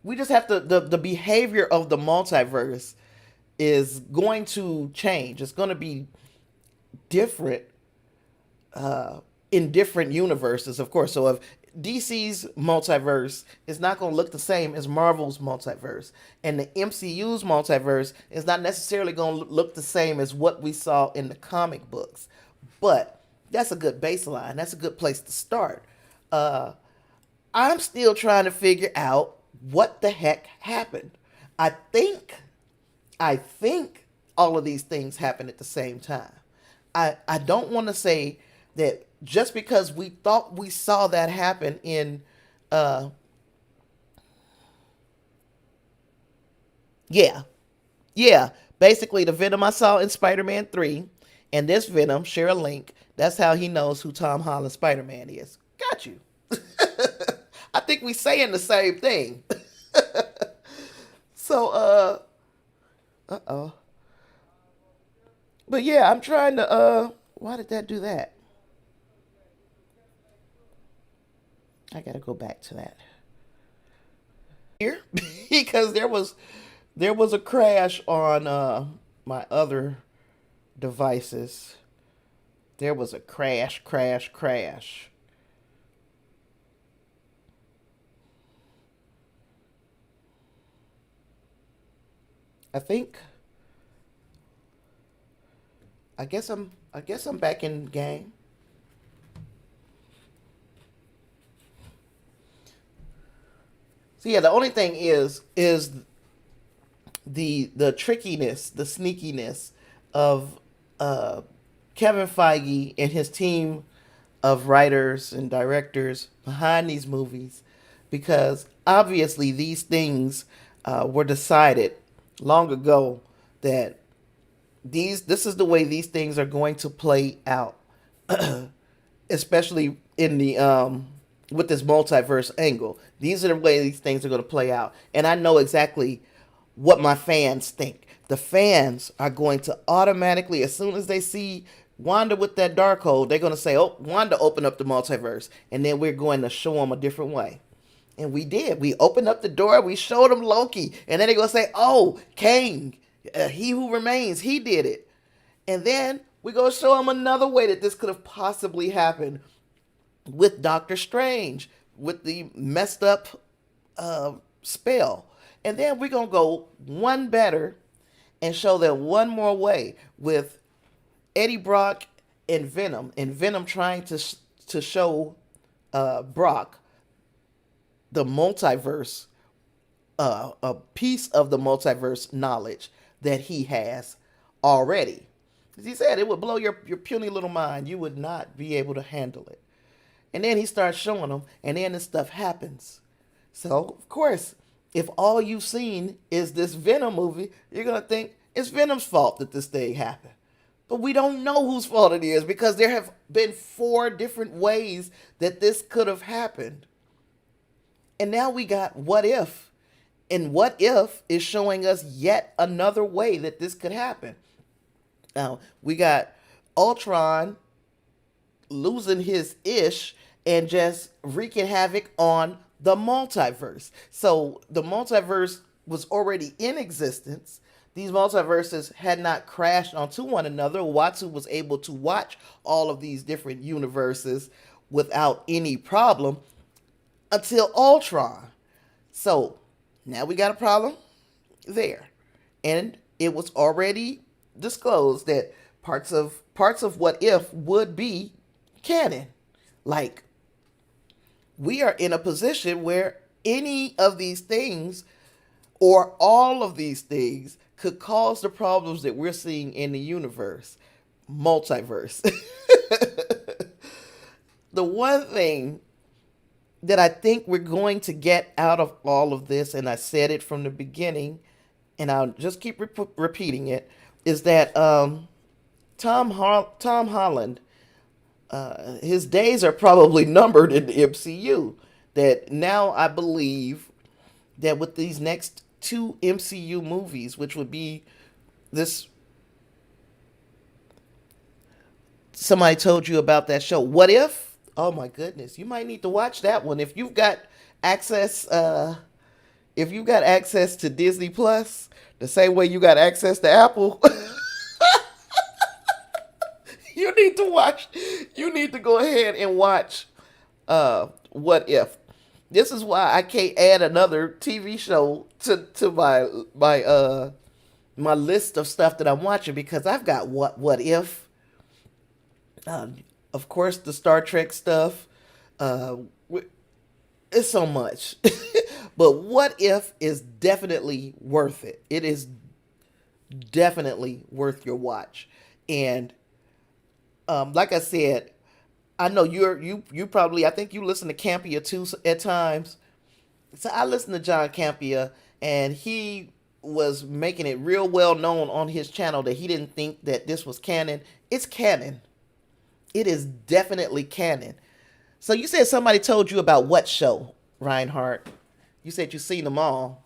we just have to the behavior of the multiverse is going to change. It's going to be different in different universes, of course. So if DC's multiverse is not going to look the same as Marvel's multiverse, and the MCU's multiverse is not necessarily going to look the same as what we saw in the comic books. But that's a good baseline. That's a good place to start. Uh, I'm still trying to figure out what the heck happened. I think I think all of these things happen at the same time. I don't want to say that just because we thought we saw that happen in uh yeah. Yeah. Basically the Venom I saw in Spider-Man 3 and this Venom share a link. That's how he knows who Tom Holland Spider-Man is. Got you. I think we saying the same thing. So uh-oh. But yeah, I'm trying to why did that do that? I gotta go back to that here because there was a crash on my other devices. There was a crash. I think I guess I'm back in the game. So yeah, the only thing is the trickiness, the sneakiness of uh, Kevin Feige and his team of writers and directors behind these movies, because obviously these things were decided long ago that this is the way these things are going to play out, especially in the with this multiverse angle. These are the way these things are going to play out, and I know exactly what my fans think. The fans are going to automatically, as soon as they see Wanda with that dark hold, they're going to say, "Oh, Wanda opened up the multiverse," and then we're going to show them a different way. And we did. We opened up the door. We showed them Loki, and then they're going to say, "Oh, Kang, he who remains, he did it." And then we go show them another way that this could have possibly happened with Doctor Strange, with the messed up spell. And then we're going to go one better and show them one more way with Eddie Brock and Venom trying to show Brock the multiverse, a piece of the multiverse knowledge that he has already. As he said, it would blow your puny little mind. You would not be able to handle it. And then he starts showing them, and then this stuff happens. So, of course, if all you've seen is this Venom movie, you're going to think it's Venom's fault that this thing happened. But we don't know whose fault it is because there have been four different ways that this could have happened. And now we got what if. And what if is showing us yet another way that this could happen. Now, we got Ultron losing his ish and just wreaking havoc on the multiverse. So the multiverse was already in existence. These multiverses had not crashed onto one another. Watsu was able to watch all of these different universes without any problem. until Ultron. So now we got a problem there. And it was already disclosed that parts of What If would be canon. Like, we are in a position where any of these things or all of these things could cause the problems that we're seeing in the universe, multiverse. The one thing that I think we're going to get out of all of this, and I said it from the beginning, and I'll just keep repeating it, is that Tom Holland, his days are probably numbered in the MCU. That now I believe that with these next two MCU movies, which would be this, somebody told you about that show, What If? Oh my goodness, you might need to watch that one if you've got access. If you got access to Disney Plus, the same way you got access to Apple, you need to watch. You need to go ahead and watch. What If? This is why I can't add another TV show to my list of stuff that I'm watching, because I've got What If. Uh, of course, the Star Trek stuff. Uh, it's so much. But What If is definitely worth it. It is definitely worth your watch. And like I said, I know you probably, I think you listen to Campia too at times. So I listen to John Campia, and he was making it real well known on his channel that he didn't think that this was canon. It's canon. It is definitely canon. So you said somebody told you about what show, Reinhardt? You said you've seen them all.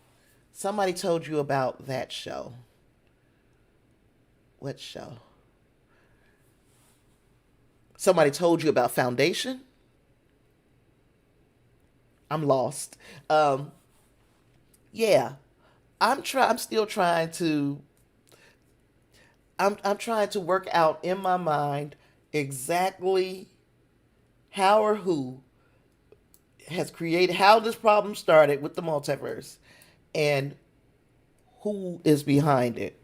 Somebody told you about that show. What show? Somebody told you about Foundation? I'm lost. Yeah. I'm still trying to I'm trying to work out in my mind exactly how or who has created, how this problem started with the multiverse, and who is behind it.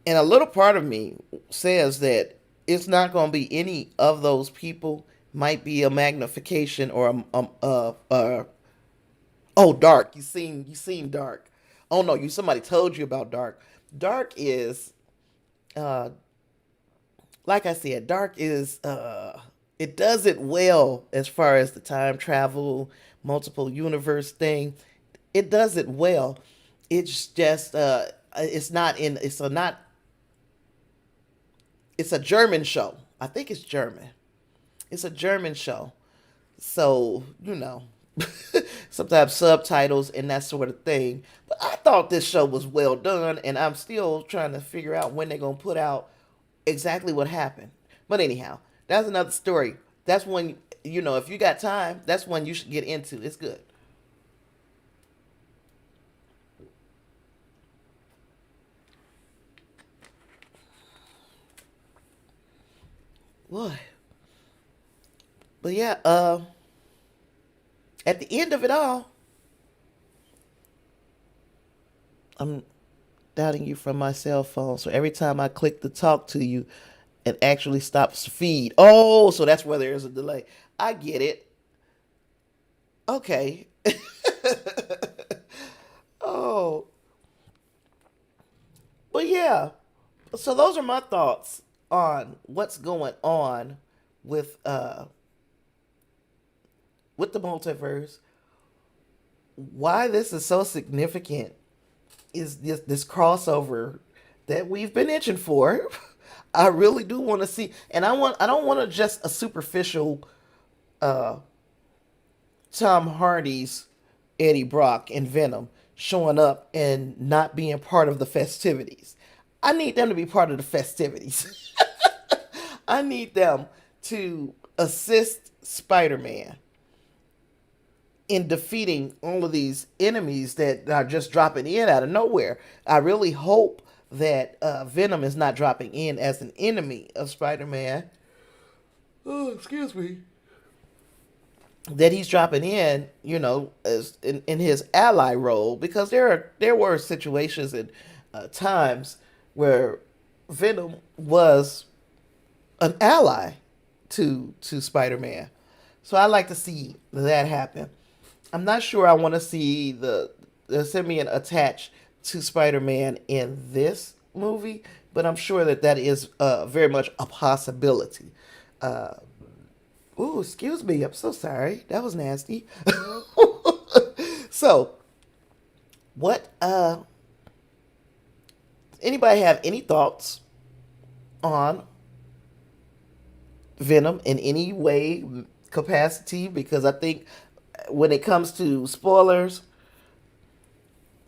And a little part of me says that it's not going to be any of those people. Might be a magnification or oh, Dark. You seen Dark? Oh no, somebody told you about Dark. Dark is uh like I said, Dark is it does it well as far as the time travel, multiple universe thing. It does it well. It's just it's not in it's a not it's a German show. I think it's German. It's a German show. So, sometimes subtitles and that sort of thing. But I thought this show was well done, and I'm still trying to figure out when they're going to put out exactly what happened. But anyhow, that's another story. That's when, if you got time, that's when you should get into. It's good. Boy. But yeah, at the end of it all, I'm doubting you from my cell phone. So every time I click to talk to you, it actually stops the feed. Oh, so that's where there is a delay. I get it. Okay. Oh, but yeah. So those are my thoughts on what's going on with with the multiverse. Why this is so significant is this crossover that we've been itching for. I really do want to see, and I don't want to just a superficial uh Tom Hardy's Eddie Brock and Venom showing up and not being part of the festivities. I need them to be part of the festivities. I need them to assist Spider-Man in defeating all of these enemies that are just dropping in out of nowhere. I really hope that Venom is not dropping in as an enemy of Spider-Man. Oh, excuse me. that he's dropping in, as in his ally role, because there were situations and times where Venom was an ally to Spider-Man. So I like to see that happen. I'm not sure I want to see the Symbiote attached to Spider-Man in this movie, but I'm sure that is very much a possibility. Uh, Ooh, excuse me. I'm so sorry. That was nasty. So, what anybody have any thoughts on Venom in any way capacity? Because I think when it comes to spoilers,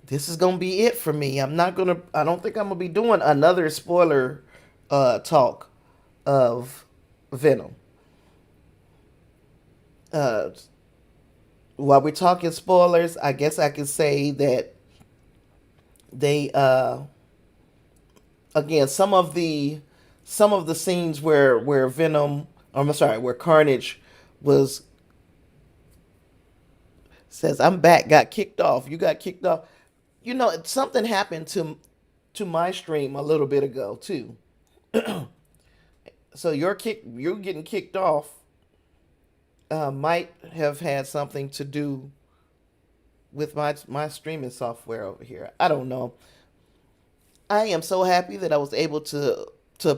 this is gonna be it for me. I don't think I'm gonna be doing another spoiler talk of Venom. Uh while we're talking spoilers, I guess I can say that they again some of the scenes where Venom, I'm sorry, where Carnage was says I'm back, got kicked off. You got kicked off. Something happened to my stream a little bit ago too. So you're getting kicked off might have had something to do with my streaming software over here. I don't know. I am so happy that I was able to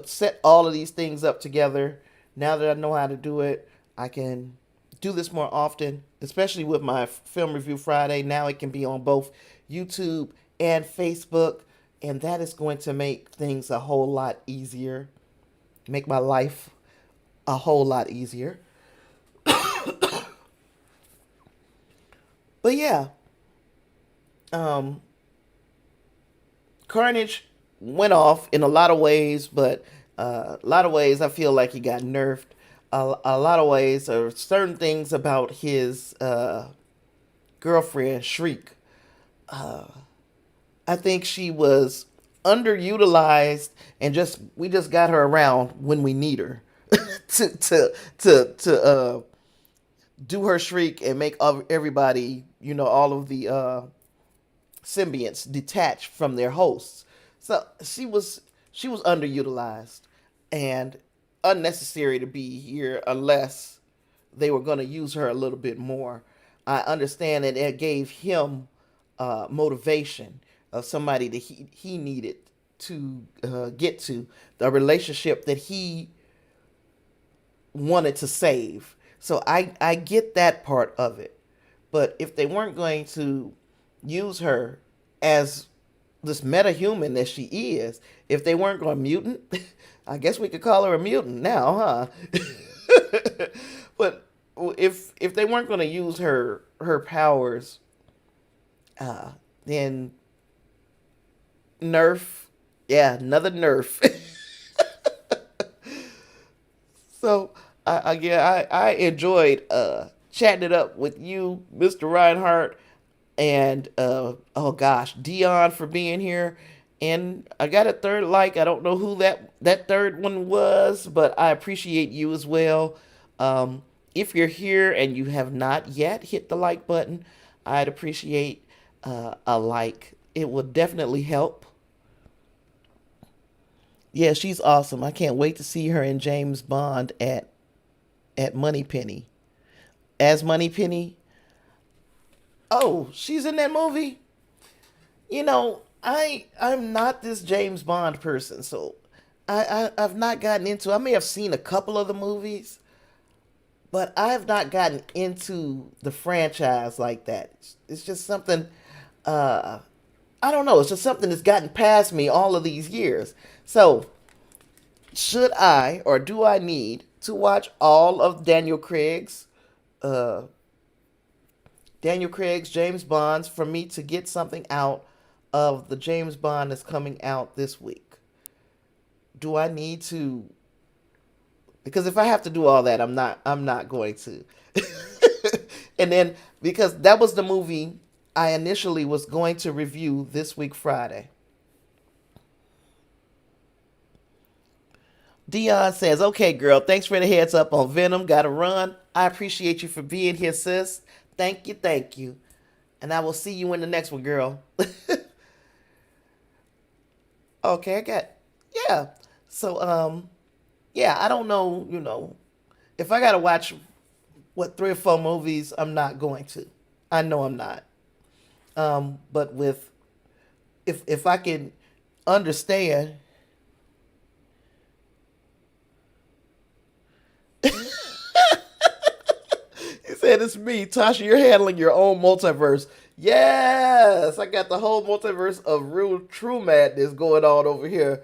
set all of these things up together. Now that I know how to do it, I can do this more often, especially with my film review Friday. Now it can be on both YouTube and Facebook, and that is going to make things a whole lot easier, make my life a whole lot easier. But yeah, um, Carnage went off in a lot of ways, but a lot of ways I feel like he got nerfed. A lot of ways, or certain things about his girlfriend Shriek. I think she was underutilized, and just we just got her around when we need her to do her shriek and make everybody, all of the symbionts detached from their hosts. So she was underutilized and unnecessary to be here unless they were going to use her a little bit more. I understand that it gave him motivation of somebody that he needed to get to, the relationship that he wanted to save. So I get that part of it. But if they weren't going to use her as this metahuman that she is, if they weren't going to mutant, I guess we could call her a mutant now, huh? But if they weren't going to use her powers, then nerf, yeah, another nerf. So I enjoyed chatting it up with you, Mr. Reinhardt, and oh gosh, Dion for being here. And I got a third like. I don't know who that third one was, but I appreciate you as well. If you're here and you have not yet hit the like button, I'd appreciate a like. It would definitely help. Yeah, she's awesome. I can't wait to see her in James Bond at Moneypenny. As Moneypenny. Oh, she's in that movie. I'm not this James Bond person, so I've not gotten into. I may have seen a couple of the movies, but I have not gotten into the franchise like that. It's just something. Uh, I don't know. It's just something that's gotten past me all of these years. So should I or do I need to watch all of uh, Daniel Craig's James Bonds for me to get something out of the James Bond that's coming out this week? Do I need to? Because if I have to do all that, I'm not going to. And then because that was the movie I initially was going to review this week Friday. Dion says, "Okay, girl, thanks for the heads up on Venom. Gotta run. I appreciate you for being here, sis. Thank you, thank you. And I will see you in the next one, girl. Okay, I got yeah. So yeah, I don't know, if I gotta watch what 3 or 4 movies, I'm not going to. I know I'm not. But with if I can understand. He said, "It's me, Tasha. You're handling your own multiverse." Yes, I got the whole multiverse of real true madness going on over here.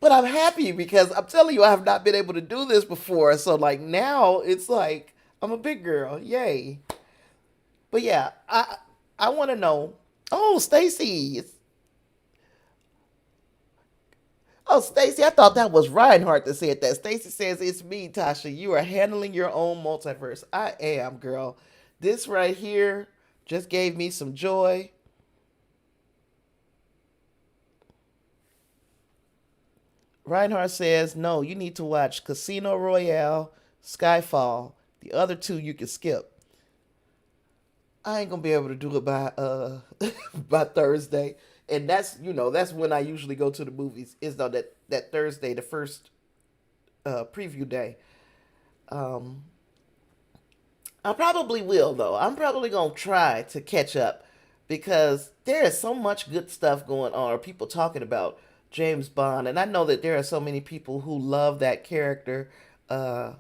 But I'm happy because I'm telling you, I have not been able to do this before. So like now, it's like I'm a big girl. Yay! But yeah, I want to know. Oh, Stacy. Oh, Stacy, I thought that was Reinhardt that said that. Stacy says, "It's me, Tasha. You are handling your own multiverse." I am, girl. This right here just gave me some joy. Reinhardt says, "No, you need to watch Casino Royale, Skyfall. The other two you can skip." I ain't gonna be able to do it by by Thursday. And that's when I usually go to the movies, is though that Thursday, the first preview day. Um I probably will though. I'm probably gonna try to catch up because there is so much good stuff going on, or people talking about James Bond, and I know that there are so many people who love that character, uh,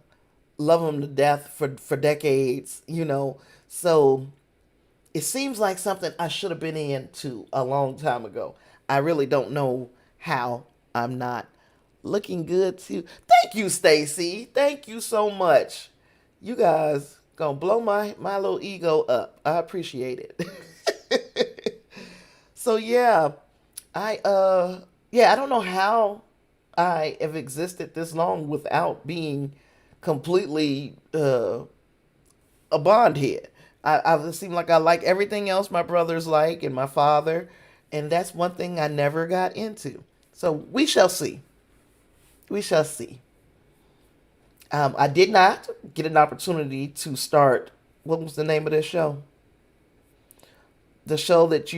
love him to death for decades. So it seems like something I should have been into a long time ago. I really don't know how I'm not looking good too. Thank you, Stacy. Thank you so much. You guys gonna blow my little ego up. I appreciate it. So yeah, I don't know how I have existed this long without being completely a Bond head. I seem like I like everything else my brothers like and my father, and that's one thing I never got into. So we shall see. We shall see. I did not get an opportunity to start. What was the name of this show? The show that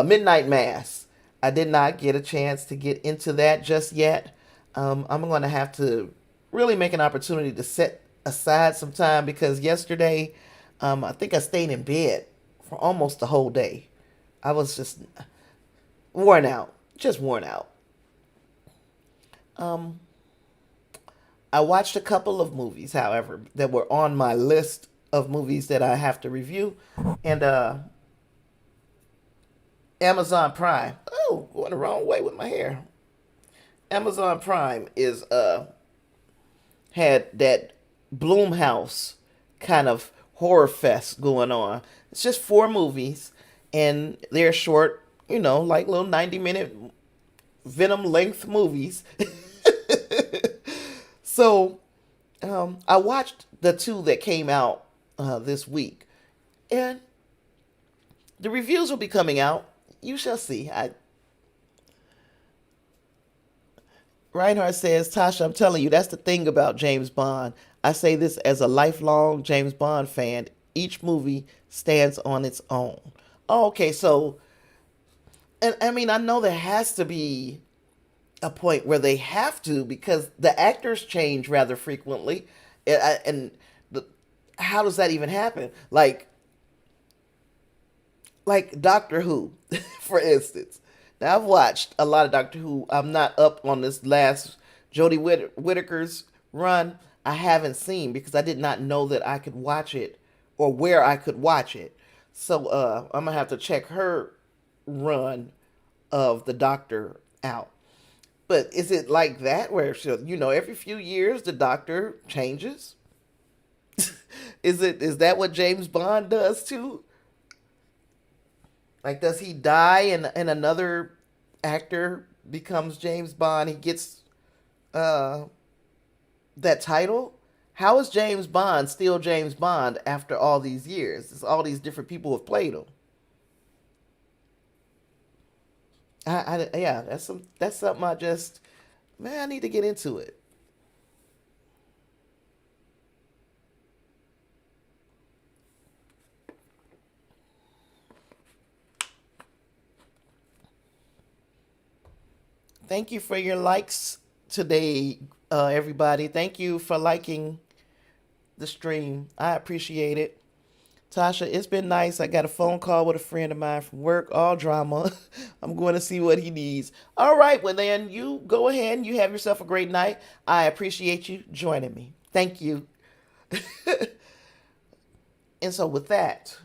Midnight Mass. I did not get a chance to get into that just yet. I'm going to have to really make an opportunity to set aside some time because yesterday, I think I stayed in bed for almost the whole day. I was just worn out, just worn out. Um, I watched a couple of movies, however, that were on my list of movies that I have to review, and Amazon Prime. Oh, going the wrong way with my hair. Amazon Prime is had that Bloomhouse kind of horror fest going on. It's just 4 movies, and they're short, like little 90-minute Venom length movies. So I watched the 2 that came out this week, and the reviews will be coming out. You shall see. Reinhardt says, "Tasha, I'm telling you, that's the thing about James Bond. I say this as a lifelong James Bond fan. Each movie stands on its own." Oh, okay, so, and I mean, I know there has to be a point where they have to because the actors change rather frequently. And the, how does that even happen? Like Doctor Who, for instance. Now I've watched a lot of Doctor Who. I'm not up on this last Jodie Whittaker's run. I haven't seen because I did not know that I could watch it or where I could watch it. So I'm gonna have to check her run of the Doctor out. But is it like that where every few years the Doctor changes? Is that what James Bond does too? Like, does he die and another actor becomes James Bond? He gets uh, that title. How is James Bond still James Bond after all these years? It's all these different people have played him. Yeah, that's something I just man, I need to get into it. Thank you for your likes today, everybody. Thank you for liking the stream. I appreciate it. Tasha, it's been nice. I got a phone call with a friend of mine from work, all drama. I'm going to see what he needs. All right, well, then you go ahead and you have yourself a great night. I appreciate you joining me. Thank you. And so, with that,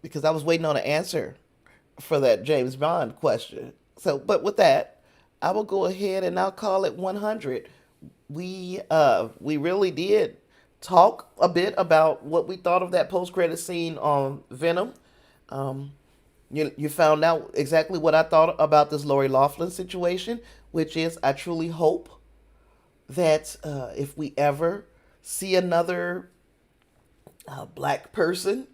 because I was waiting on an answer for that James Bond question. So, but with that, I will go ahead and I'll call it 100. We really did talk a bit about what we thought of that post credit scene on Venom. Um, you found out exactly what I thought about this Laurie Laughlin situation, which is I truly hope that if we ever see another black person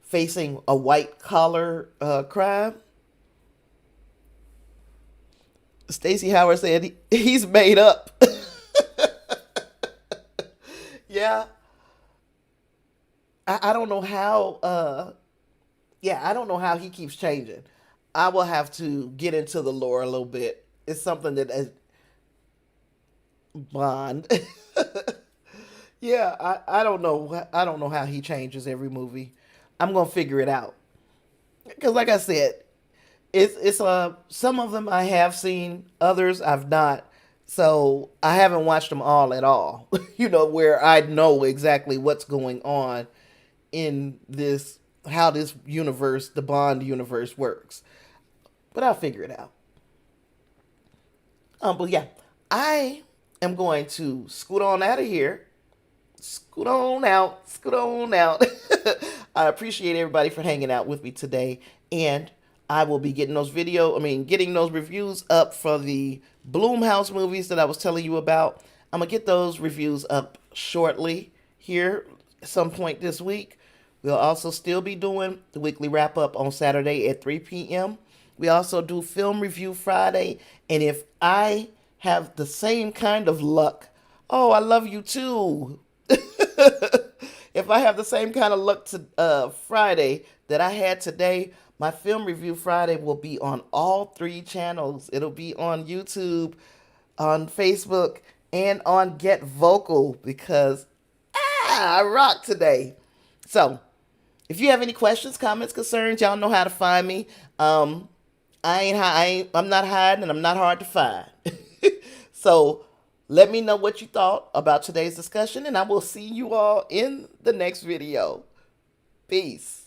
facing a white collar crime, Stacey Howard said he's made up. Yeah, I don't know how. Yeah, I don't know how he keeps changing. I will have to get into the lore a little bit. It's something that is Bond. Yeah, I don't know. I don't know how he changes every movie. I'm gonna figure it out because, like I said, it's some of them I have seen, others I've not. So I haven't watched them all at all. Where I know exactly what's going on in this, how this universe, the Bond universe, works. But I'll figure it out. But yeah, I am going to scoot on out of here. Scoot on out. Scoot on out. I appreciate everybody for hanging out with me today, and I will be getting those reviews up for the Bloomhouse movies that I was telling you about. I'm gonna get those reviews up shortly here at some point this week. We'll also still be doing the weekly wrap up on Saturday at 3 p.m. We also do Film Review Friday, and if I have the same kind of luck, oh, I love you too. If I have the same kind of luck to Friday that I had today, my Film Review Friday will be on all three channels. It'll be on YouTube, on Facebook, and on Get Vocal because I rock today. So, if you have any questions, comments, concerns, y'all know how to find me. I'm not hiding and I'm not hard to find. So, let me know what you thought about today's discussion, and I will see you all in the next video. Peace.